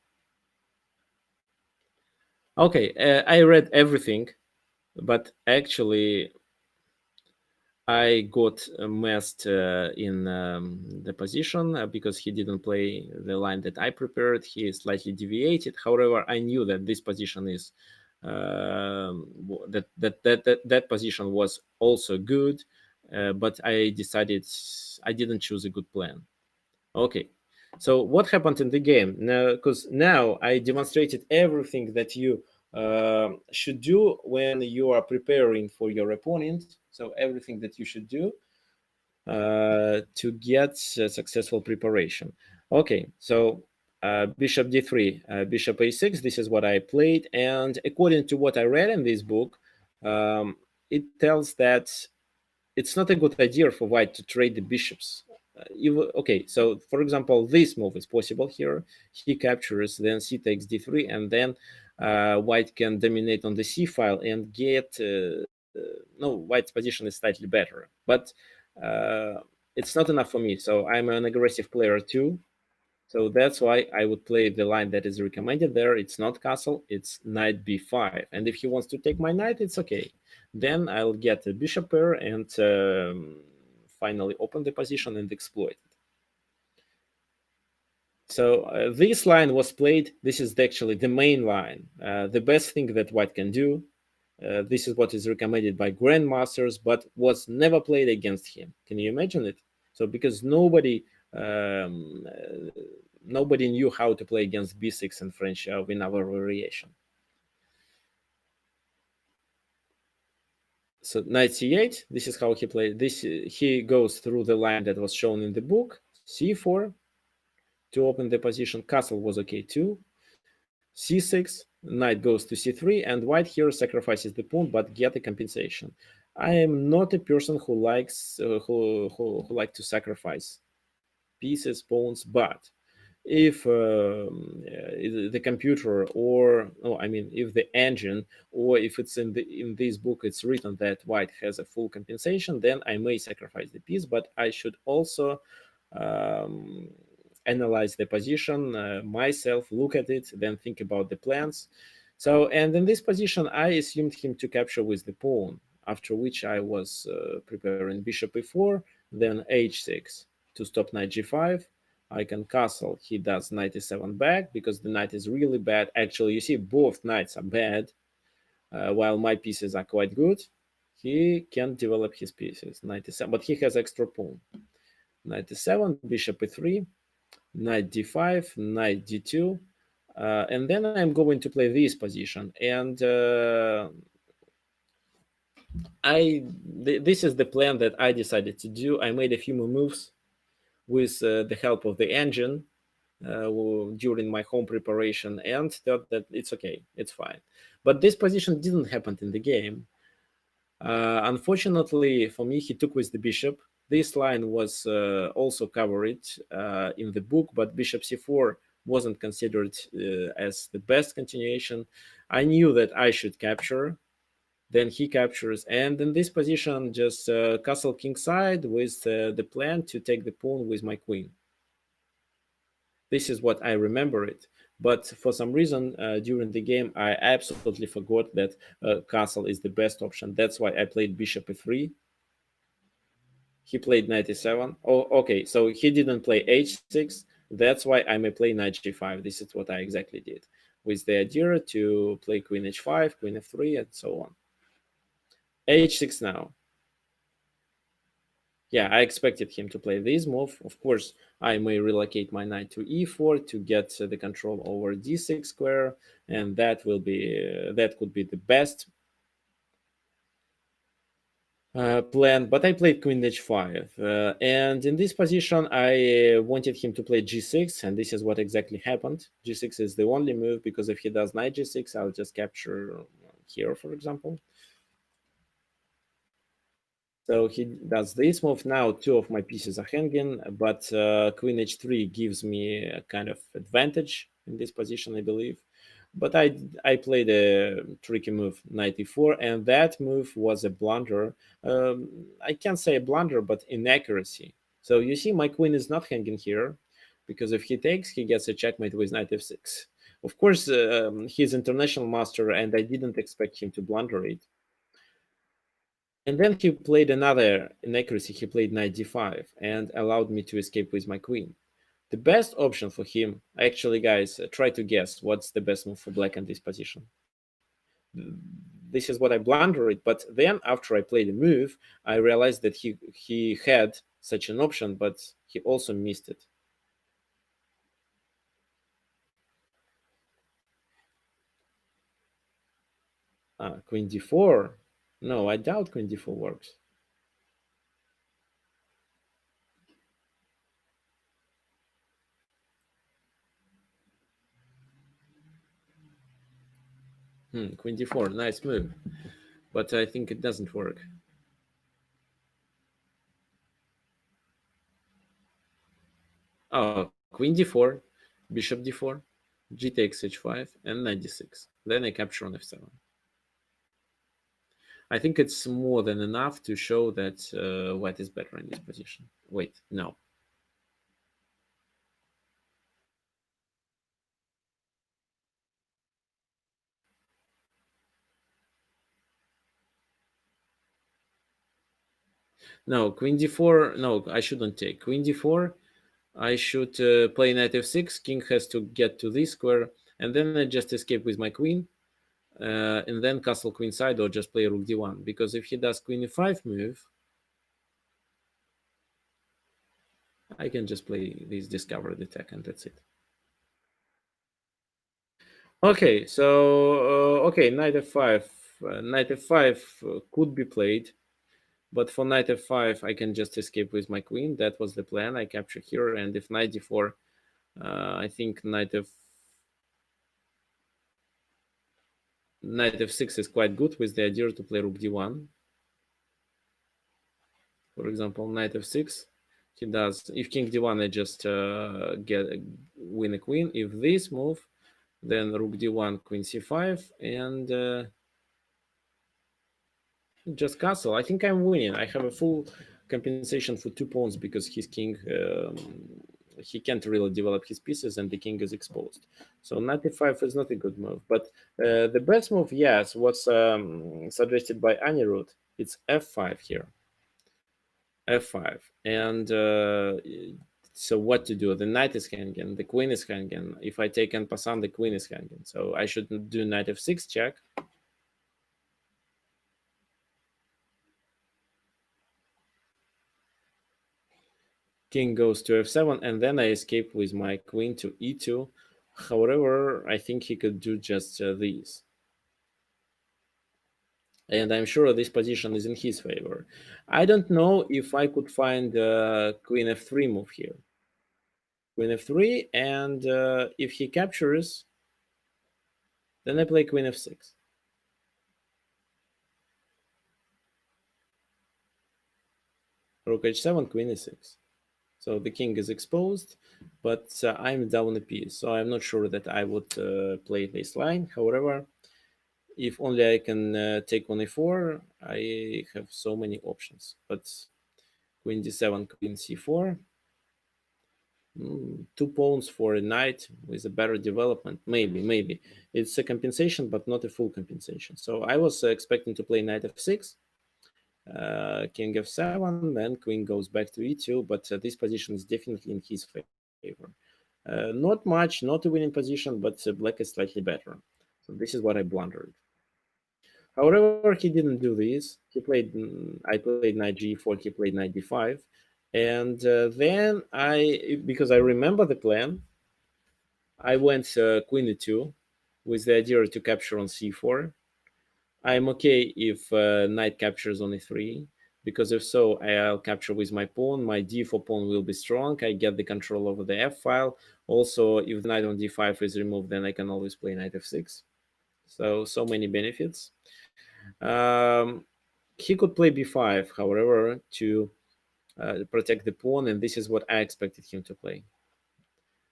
[SPEAKER 1] Okay, I read everything, but actually I got messed in the position because he didn't play the line that I prepared. He slightly deviated. However, I knew that this position is that position was also good, but I decided I didn't choose a good plan. Okay, so what happened in the game? Now, because now I demonstrated everything that you should do when you are preparing for your opponent. So everything that you should do to get successful preparation. Okay, so bishop d3, bishop a6. This is what I played, and according to what I read in this book, it tells that it's not a good idea for white to trade the bishops. Okay, so for example, this move is possible here. He captures, then c takes d3, and then white can dominate on the c file and get. No, white's position is slightly better, but it's not enough for me. So I'm an aggressive player too. So that's why I would play the line that is recommended there. It's not castle, it's knight b5. And if he wants to take my knight, it's okay. Then I'll get a bishop pair and finally open the position and exploit it. So this line was played. This is actually the main line. The best thing that white can do. This is what is recommended by grandmasters, but was never played against him. Can you imagine it? So because nobody knew how to play against b6 and French in our variation. So knight c8, this is how he played. This he goes through the line that was shown in the book. c4 to open the position. Castle was okay too. c6, knight goes to c3, and white here sacrifices the pawn but get a compensation. I am not a person who likes who like to sacrifice pieces, pawns, but if the computer or if the engine, or if it's in this book it's written that white has a full compensation, then I may sacrifice the piece, but I should also analyze the position myself, look at it, then think about the plans. So, and in this position I assumed him to capture with the pawn, after which I was preparing bishop e4, then h6 to stop knight g5. I can castle. He does knight e7 back because the knight is really bad. Actually, you see, both knights are bad, while my pieces are quite good. He can develop his pieces. Knight e7, but he has extra pawn. Knight e7, bishop e3, knight d5, knight d2. And then I'm going to play this position. And this is the plan that I decided to do. I made a few more moves with the help of the engine during my home preparation and thought that it's okay, it's fine. But this position didn't happen in the game. Unfortunately for me, he took with the bishop. This line was also covered in the book, but bishop c4 wasn't considered as the best continuation. I knew that I should capture. Then he captures, and in this position, just castle king side with the plan to take the pawn with my queen. This is what I remember it. But for some reason, during the game, I absolutely forgot that castle is the best option. That's why I played bishop e3. He played knight e7. Oh, okay. So he didn't play h6. That's why I may play knight g5. This is what I exactly did, with the idea to play queen h5, queen f3, and so on. h6 now. Yeah, I expected him to play this move. Of course, I may relocate my knight to e4 to get the control over d6 square, and that will be that could be the best plan. But I played queen h5, and in this position, I wanted him to play g6, and this is what exactly happened. G6 is the only move because if he does knight g6, I'll just capture here, for example. So he does this move. Now two of my pieces are hanging, but queen h3 gives me a kind of advantage in this position, I believe. But I played a tricky move, knight e4, and that move was a blunder. I can't say a blunder, but inaccuracy. So you see, my queen is not hanging here, because if he takes, he gets a checkmate with knight f6. Of course, he's international master, and I didn't expect him to blunder it. And then he played another inaccuracy. He played knight d5 and allowed me to escape with my queen. The best option for him, actually, guys, try to guess what's the best move for black in this position. This is what I blundered, but then after I played a move, I realized that he had such an option, but he also missed it. Queen d4. No, I doubt queen d4 works. Queen d4, nice move, but I think it doesn't work. Oh, queen d4, bishop d4, g takes h5, and knight d6. Then I capture on f7. I think it's more than enough to show that white is better in this position. Wait, no. No, queen d4. No, I shouldn't take. Queen d4. I should play knight f6. King has to get to this square. And then I just escape with my queen. And then castle queen side or just play rook d1. Because if he does queen e5 move, I can just play this discovered attack and that's it. Okay, so okay, knight f5. Knight f5 could be played. But for knight f5, I can just escape with my queen. That was the plan. I capture here, and if knight d4, I think knight f6 is quite good with the idea to play rook d1. For example, knight f6. He does. If king d1, I just win a queen. If this move, then rook d1, queen c5, and just castle. I think I'm winning. I have a full compensation for 2 pawns because his king he can't really develop his pieces and the king is exposed. So knight e5 is not a good move. But the best move, yes, was suggested by Anirudh. It's f5 here. f5. And so what to do? The knight is hanging, the queen is hanging. If I take en passant, the queen is hanging. So I should do knight f6 check. King goes to f7, and then I escape with my queen to e2. However, I think he could do just these. And I'm sure this position is in his favor. I don't know if I could find queen f3 move here. Queen f3, and if he captures, then I play queen f6. Rook h7, queen e6. So the king is exposed, but I'm down a piece. So I'm not sure that I would play this line. However, if only I can take on e4, I have so many options. But queen d7, queen c4. 2 pawns for a knight with a better development. Maybe. It's a compensation, but not a full compensation. So I was expecting to play knight f6, king f7, then queen goes back to e2, but this position is definitely in his favor. Not much, not a winning position, but black is slightly better. So this is what I blundered. However, he didn't do this. He played, I played knight g4, he played knight d5. And then because I remember the plan, I went queen e2 with the idea to capture on c4. I'm okay if knight captures on e3, because if so, I'll capture with my pawn. My d4 pawn will be strong. I get the control over the f file. Also, if the knight on d5 is removed, then I can always play knight f6. So many benefits. He could play b5, however, to protect the pawn, and this is what I expected him to play.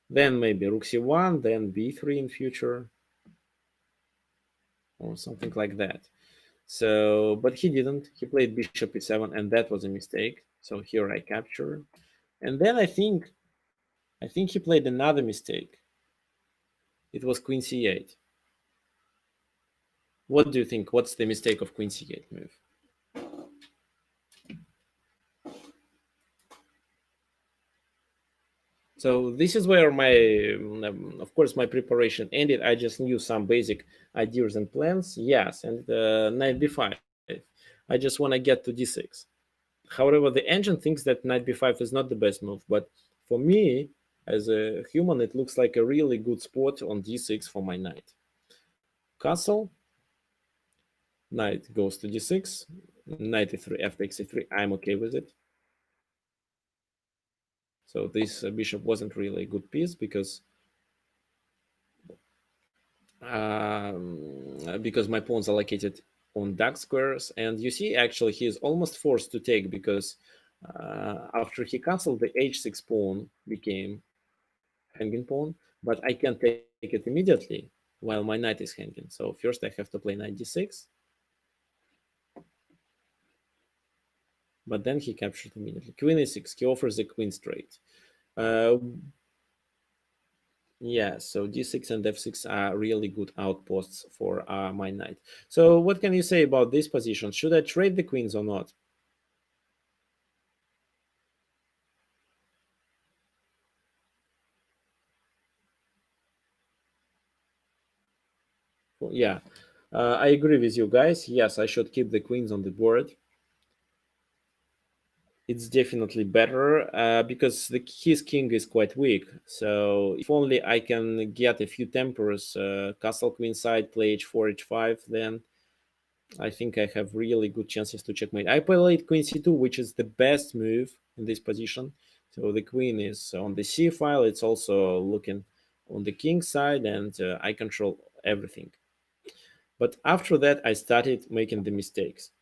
[SPEAKER 1] Then maybe rook c1, then b3 in future, or something like that. So, but he didn't. He played bishop e7, and that was a mistake. So here I capture, and then I think he played another mistake. It was queen c8. What do you think? What's the mistake of queen c8 move? So this is where my, of course, my preparation ended. I just knew some basic ideas and plans. Yes, and knight b5. I just want to get to d6. However, the engine thinks that knight b5 is not the best move, but for me, as a human, it looks like a really good spot on d6 for my knight. Castle, knight goes to d6, knight e3, f takes e3. I'm okay with it. So this bishop wasn't really a good piece because my pawns are located on dark squares, and you see actually he is almost forced to take because after he castled, the h6 pawn became hanging pawn, but I can't take it immediately while my knight is hanging. So first I have to play knight d6, but then he captured immediately. Queen e6, he offers the queen straight. Yeah, so d6 and f6 are really good outposts for my knight. So what can you say about this position? Should I trade the queens or not? Yeah, I agree with you guys. Yes, I should keep the queens on the board. It's definitely better because his king is quite weak. So if only I can get a few tempers, castle queen side, play h4, h5, then I think I have really good chances to checkmate. I played queen c2, which is the best move in this position. So the queen is on the c file. It's also looking on the king side, and I control everything. But after that, I started making the mistakes.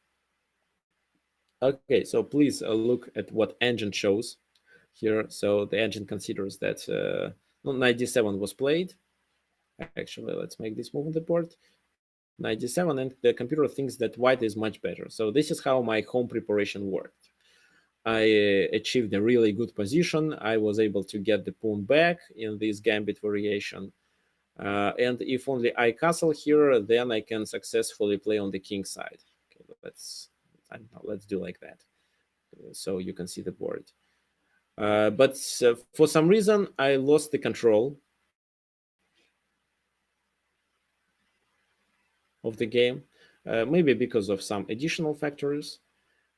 [SPEAKER 1] Okay, so please look at what engine shows here. So the engine considers that knight d7 was played. Actually, let's make this move on the board. Knight d7, and the computer thinks that white is much better. So this is how my home preparation worked. I achieved a really good position. I was able to get the pawn back in this gambit variation. And if only I castle here, then I can successfully play on the king side. Okay, let's do like that, so you can see the board. But for some reason, I lost the control of the game. Maybe because of some additional factors.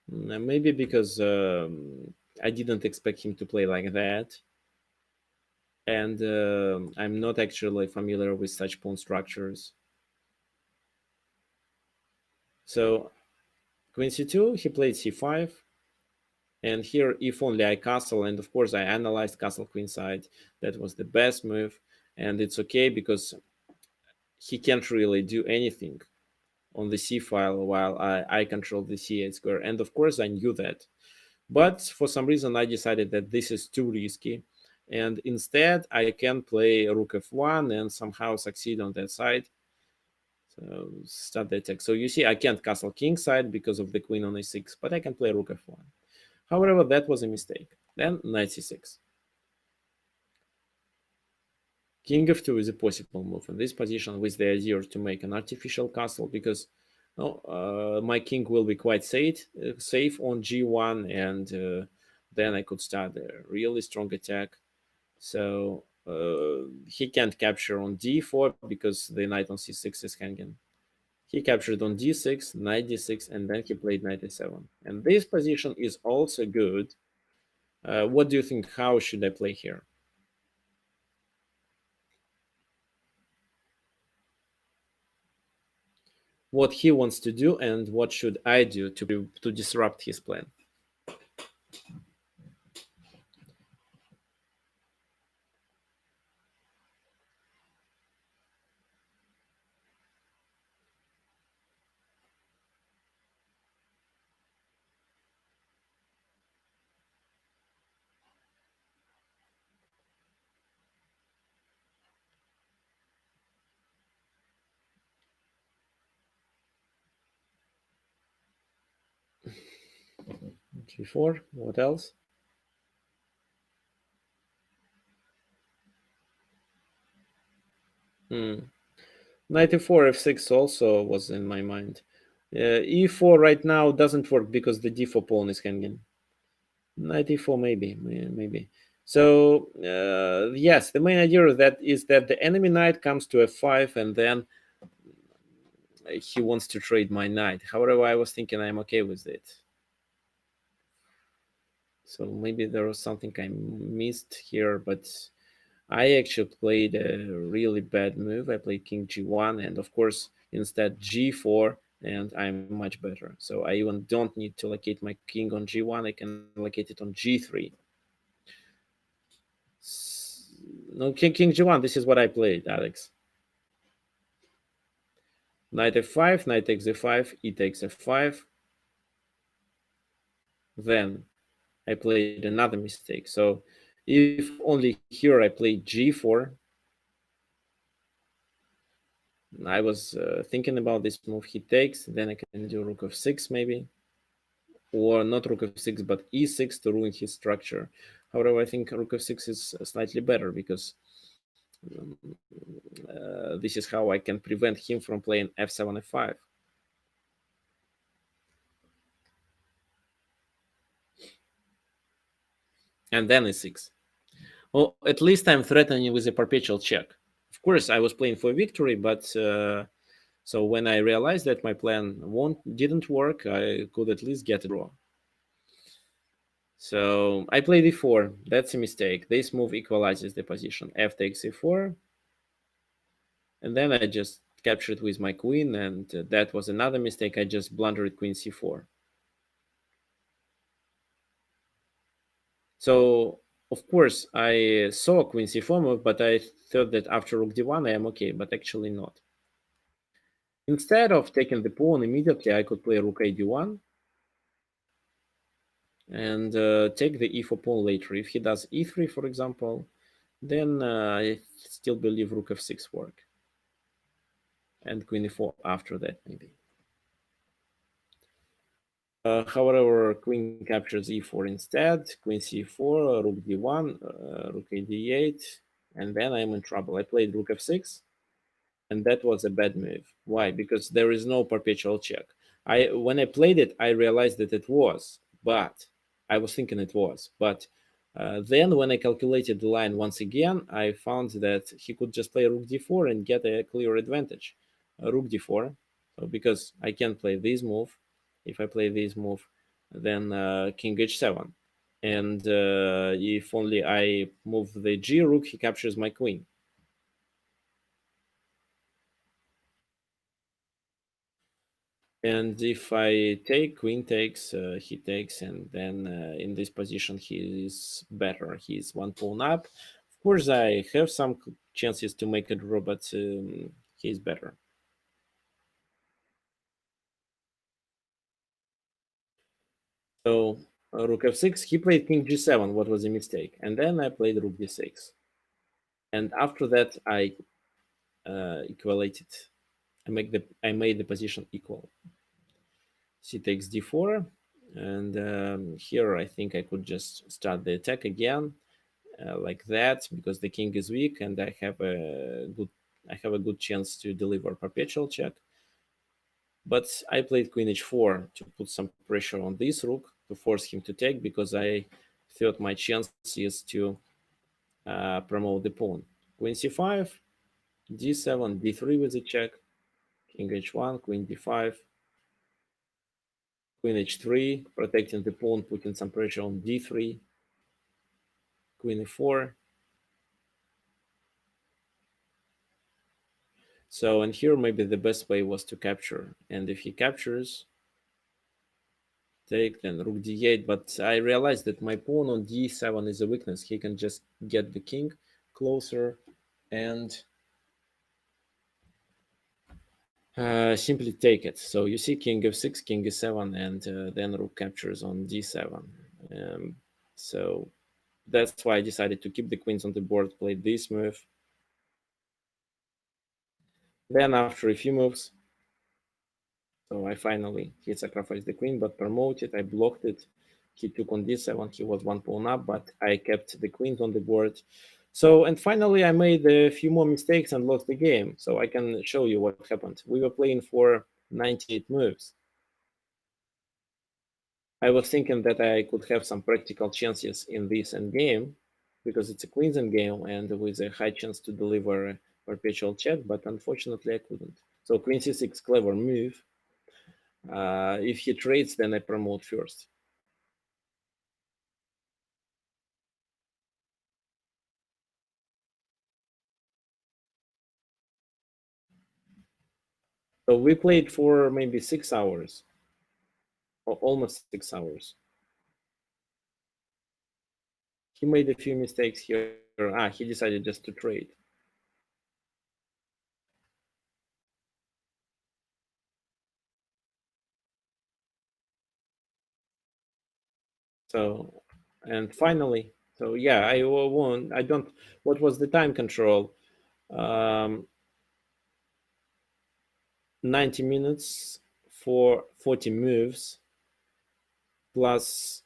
[SPEAKER 1] Maybe because I didn't expect him to play like that. and I'm not actually familiar with such pawn structures. So queen c2, he played c5, and here if only I castle, and of course I analyzed castle queenside. That was the best move, and it's okay because he can't really do anything on the c file while I control the c8 square, and of course I knew that. But for some reason I decided that this is too risky, and instead I can play rook f1 and somehow succeed on that side. So start the attack. So you see I can't castle king side because of the queen on a6, but I can play rook f1. However, that was a mistake. Then knight c6. King f2 is a possible move in this position with the idea to make an artificial castle, because my king will be quite safe on g1, and then I could start a really strong attack. So he can't capture on d4 because the knight on c6 is hanging. He captured on d6, knight d6, and then he played knight a7. And this position is also good. What do you think? How should I play here? What he wants to do and what should I do to disrupt his plan? G4. What else? Knight e4, f6 also was in my mind. E4 right now doesn't work because the d4 pawn is hanging. Knight e4 maybe. So yes, the main idea that is that the enemy knight comes to f5 and then he wants to trade my knight. However, I was thinking I'm okay with it. So maybe there was something I missed here, but I actually played a really bad move. I played king g1, and of course, instead g4, and I'm much better. So I even don't need to locate my king on g1. I can locate it on g3. No, king g1, this is what I played, Alex. Knight f5, knight takes f5, e takes f5. Then I played another mistake. So if only here I played g4, I was thinking about this move. He takes, then I can do rook of 6 maybe, or not rook of 6 but e6 to ruin his structure. However, I think rook of 6 is slightly better because this is how I can prevent him from playing f7 f5. And then e6. Well, at least I'm threatening with a perpetual check. Of course, I was playing for victory, but so when I realized that my plan didn't work, I could at least get a draw. So I played e4. That's a mistake. This move equalizes the position. F takes e4. And then I just captured with my queen, and that was another mistake. I just blundered queen c4. So, of course, I saw queen c4 move, but I thought that after rook d1 I am okay, but actually not. Instead of taking the pawn immediately, I could play rook a d1 and take the e4 pawn later. If he does e3, for example, then I still believe rook f6 work. And queen e4 after that, maybe. However, queen captures e4 instead, queen c4, rook d1, rook a d8, and then I'm in trouble. I played rook f6, and that was a bad move. Why? Because there is no perpetual check. When I played it, I realized that it was, but I was thinking it was. But then when I calculated the line once again, I found that he could just play rook d4 and get a clear advantage. Rook d4, so because I can play this move. If I play this move, then king h7. And if only I move the G rook, he captures my queen. And if I take, queen takes, he takes, and then in this position he is better. He's one pawn up. Of course, I have some chances to make a draw, but he's better. So rook f6, he played king g7, what was a mistake. And then I played rook d6. And after that, I equalated. I made the position equal. C takes d4, and here I think I could just start the attack again, like that, because the king is weak, and I have a good chance to deliver perpetual check. But I played queen h4 to put some pressure on this rook to force him to take, because I thought my chance is to promote the pawn. Queen c5, d7, d3 with a check, king h1, queen d5, queen h3, protecting the pawn, putting some pressure on d3, queen e4. So, and here maybe the best way was to capture. And if he captures, take, then rook d8. But I realized that my pawn on d7 is a weakness. He can just get the king closer and simply take it. So you see king f6, king e7, and then rook captures on d7. So that's why I decided to keep the queens on the board, play this move. Then after a few moves, so he sacrificed the queen, but promoted. I blocked it. He took on d7. He was one pawn up, but I kept the queens on the board. So, and finally, I made a few more mistakes and lost the game. So I can show you what happened. We were playing for 98 moves. I was thinking that I could have some practical chances in this endgame, because it's a queen's endgame and with a high chance to deliver a perpetual check, but unfortunately I couldn't. So queen c6, clever move. If he trades, then I promote first. So we played for maybe 6 hours, or almost 6 hours. He made a few mistakes here. He decided just to trade. So, and finally, so yeah, I won. I don't. What was the time control? 90 minutes for 40 moves plus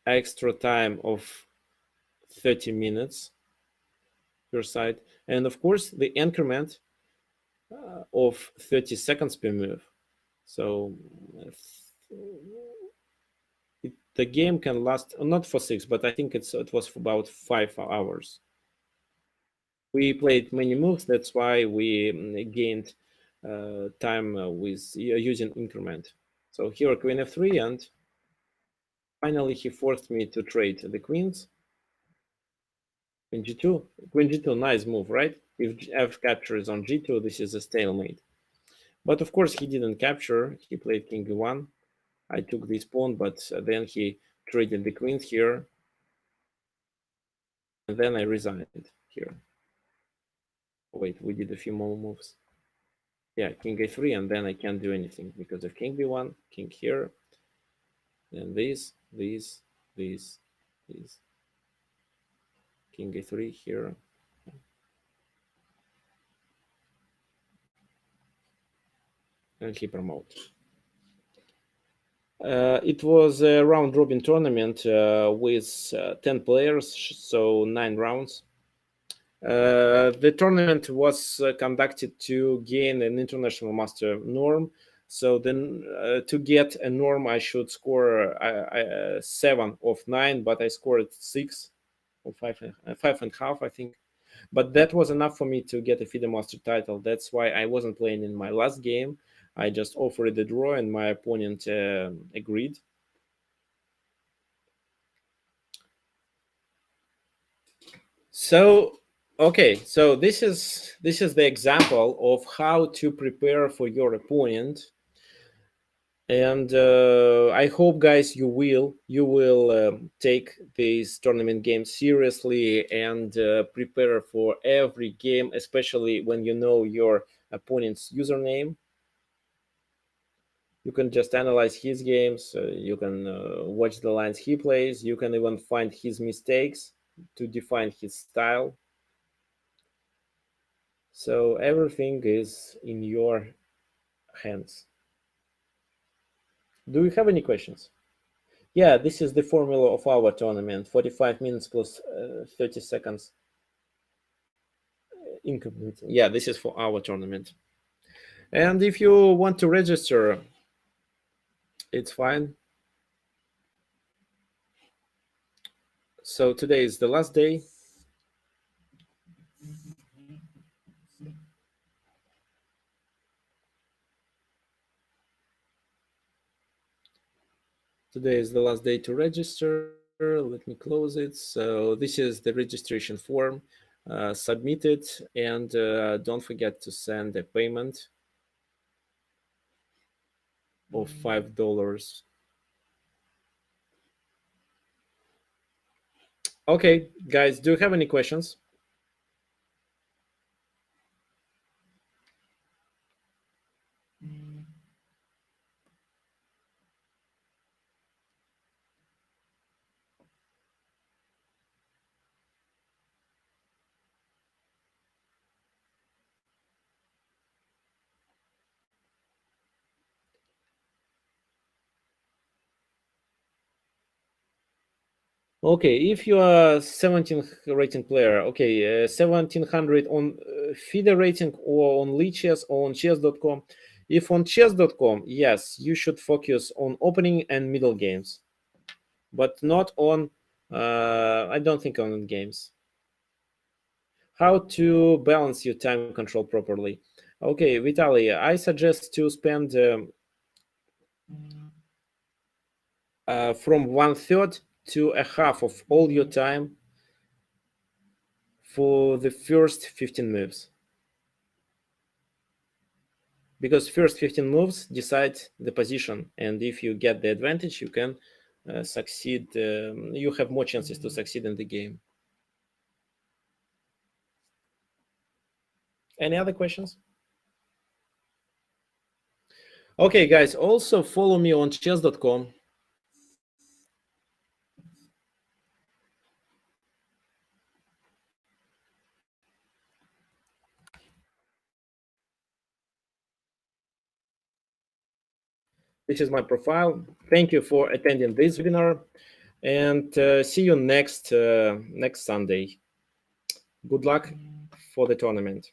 [SPEAKER 1] extra time of 30 minutes per side, and of course the increment of 30 seconds per move. So the game can last not for 6, but I think it was for about 5 hours. We played many moves, that's why we gained time with using increment. So here queen f3, and finally he forced me to trade the queens. Queen g2, queen g2, nice move, right? If f captures on g2, this is a stalemate. But of course he didn't capture, he played king e1. I took this pawn, but then he traded the queens here, and then I resigned here. Wait, we did a few more moves. Yeah, king a3, and then I can't do anything because of king b1, king here, then this, king a3 here. And he promotes. It was a round robin tournament with 10 players, so 9 rounds. The tournament was conducted to gain an international master norm. So then to get a norm, I should score 7 of 9, but I scored 6 or 5.5, I think. But that was enough for me to get a FIDE master title. That's why I wasn't playing in my last game. I just offered a draw, and my opponent agreed. So okay, so this is the example of how to prepare for your opponent, and I hope, guys, you will take this tournament game seriously and prepare for every game, especially when you know your opponent's username. You can just analyze his games. You can watch the lines he plays. You can even find his mistakes to define his style. So everything is in your hands. Do you have any questions? Yeah, this is the formula of our tournament: 45 minutes plus 30 seconds incomplete. Yeah, this is for our tournament. And if you want to register, it's fine. So today is the last day. Today is the last day to register. Let me close it. So this is the registration form. Submit it, and don't forget to send a payment of $5. Okay, guys, do you have any questions? Okay, if you are 17th rating player, okay, 1700 on FIDE rating or on Lichess or on chess.com. If on chess.com, yes, you should focus on opening and middle games, but not on, I don't think on games. How to balance your time control properly? Okay, Vitaly, I suggest to spend from 1/3 to a half of all your time for the first 15 moves, because first 15 moves decide the position, and if you get the advantage, you can succeed. You have more chances to succeed in the game. Any other questions? Okay, guys, also follow me on chess.com. This is my profile. Thank you for attending this webinar, and see you next Sunday. Good luck for the tournament.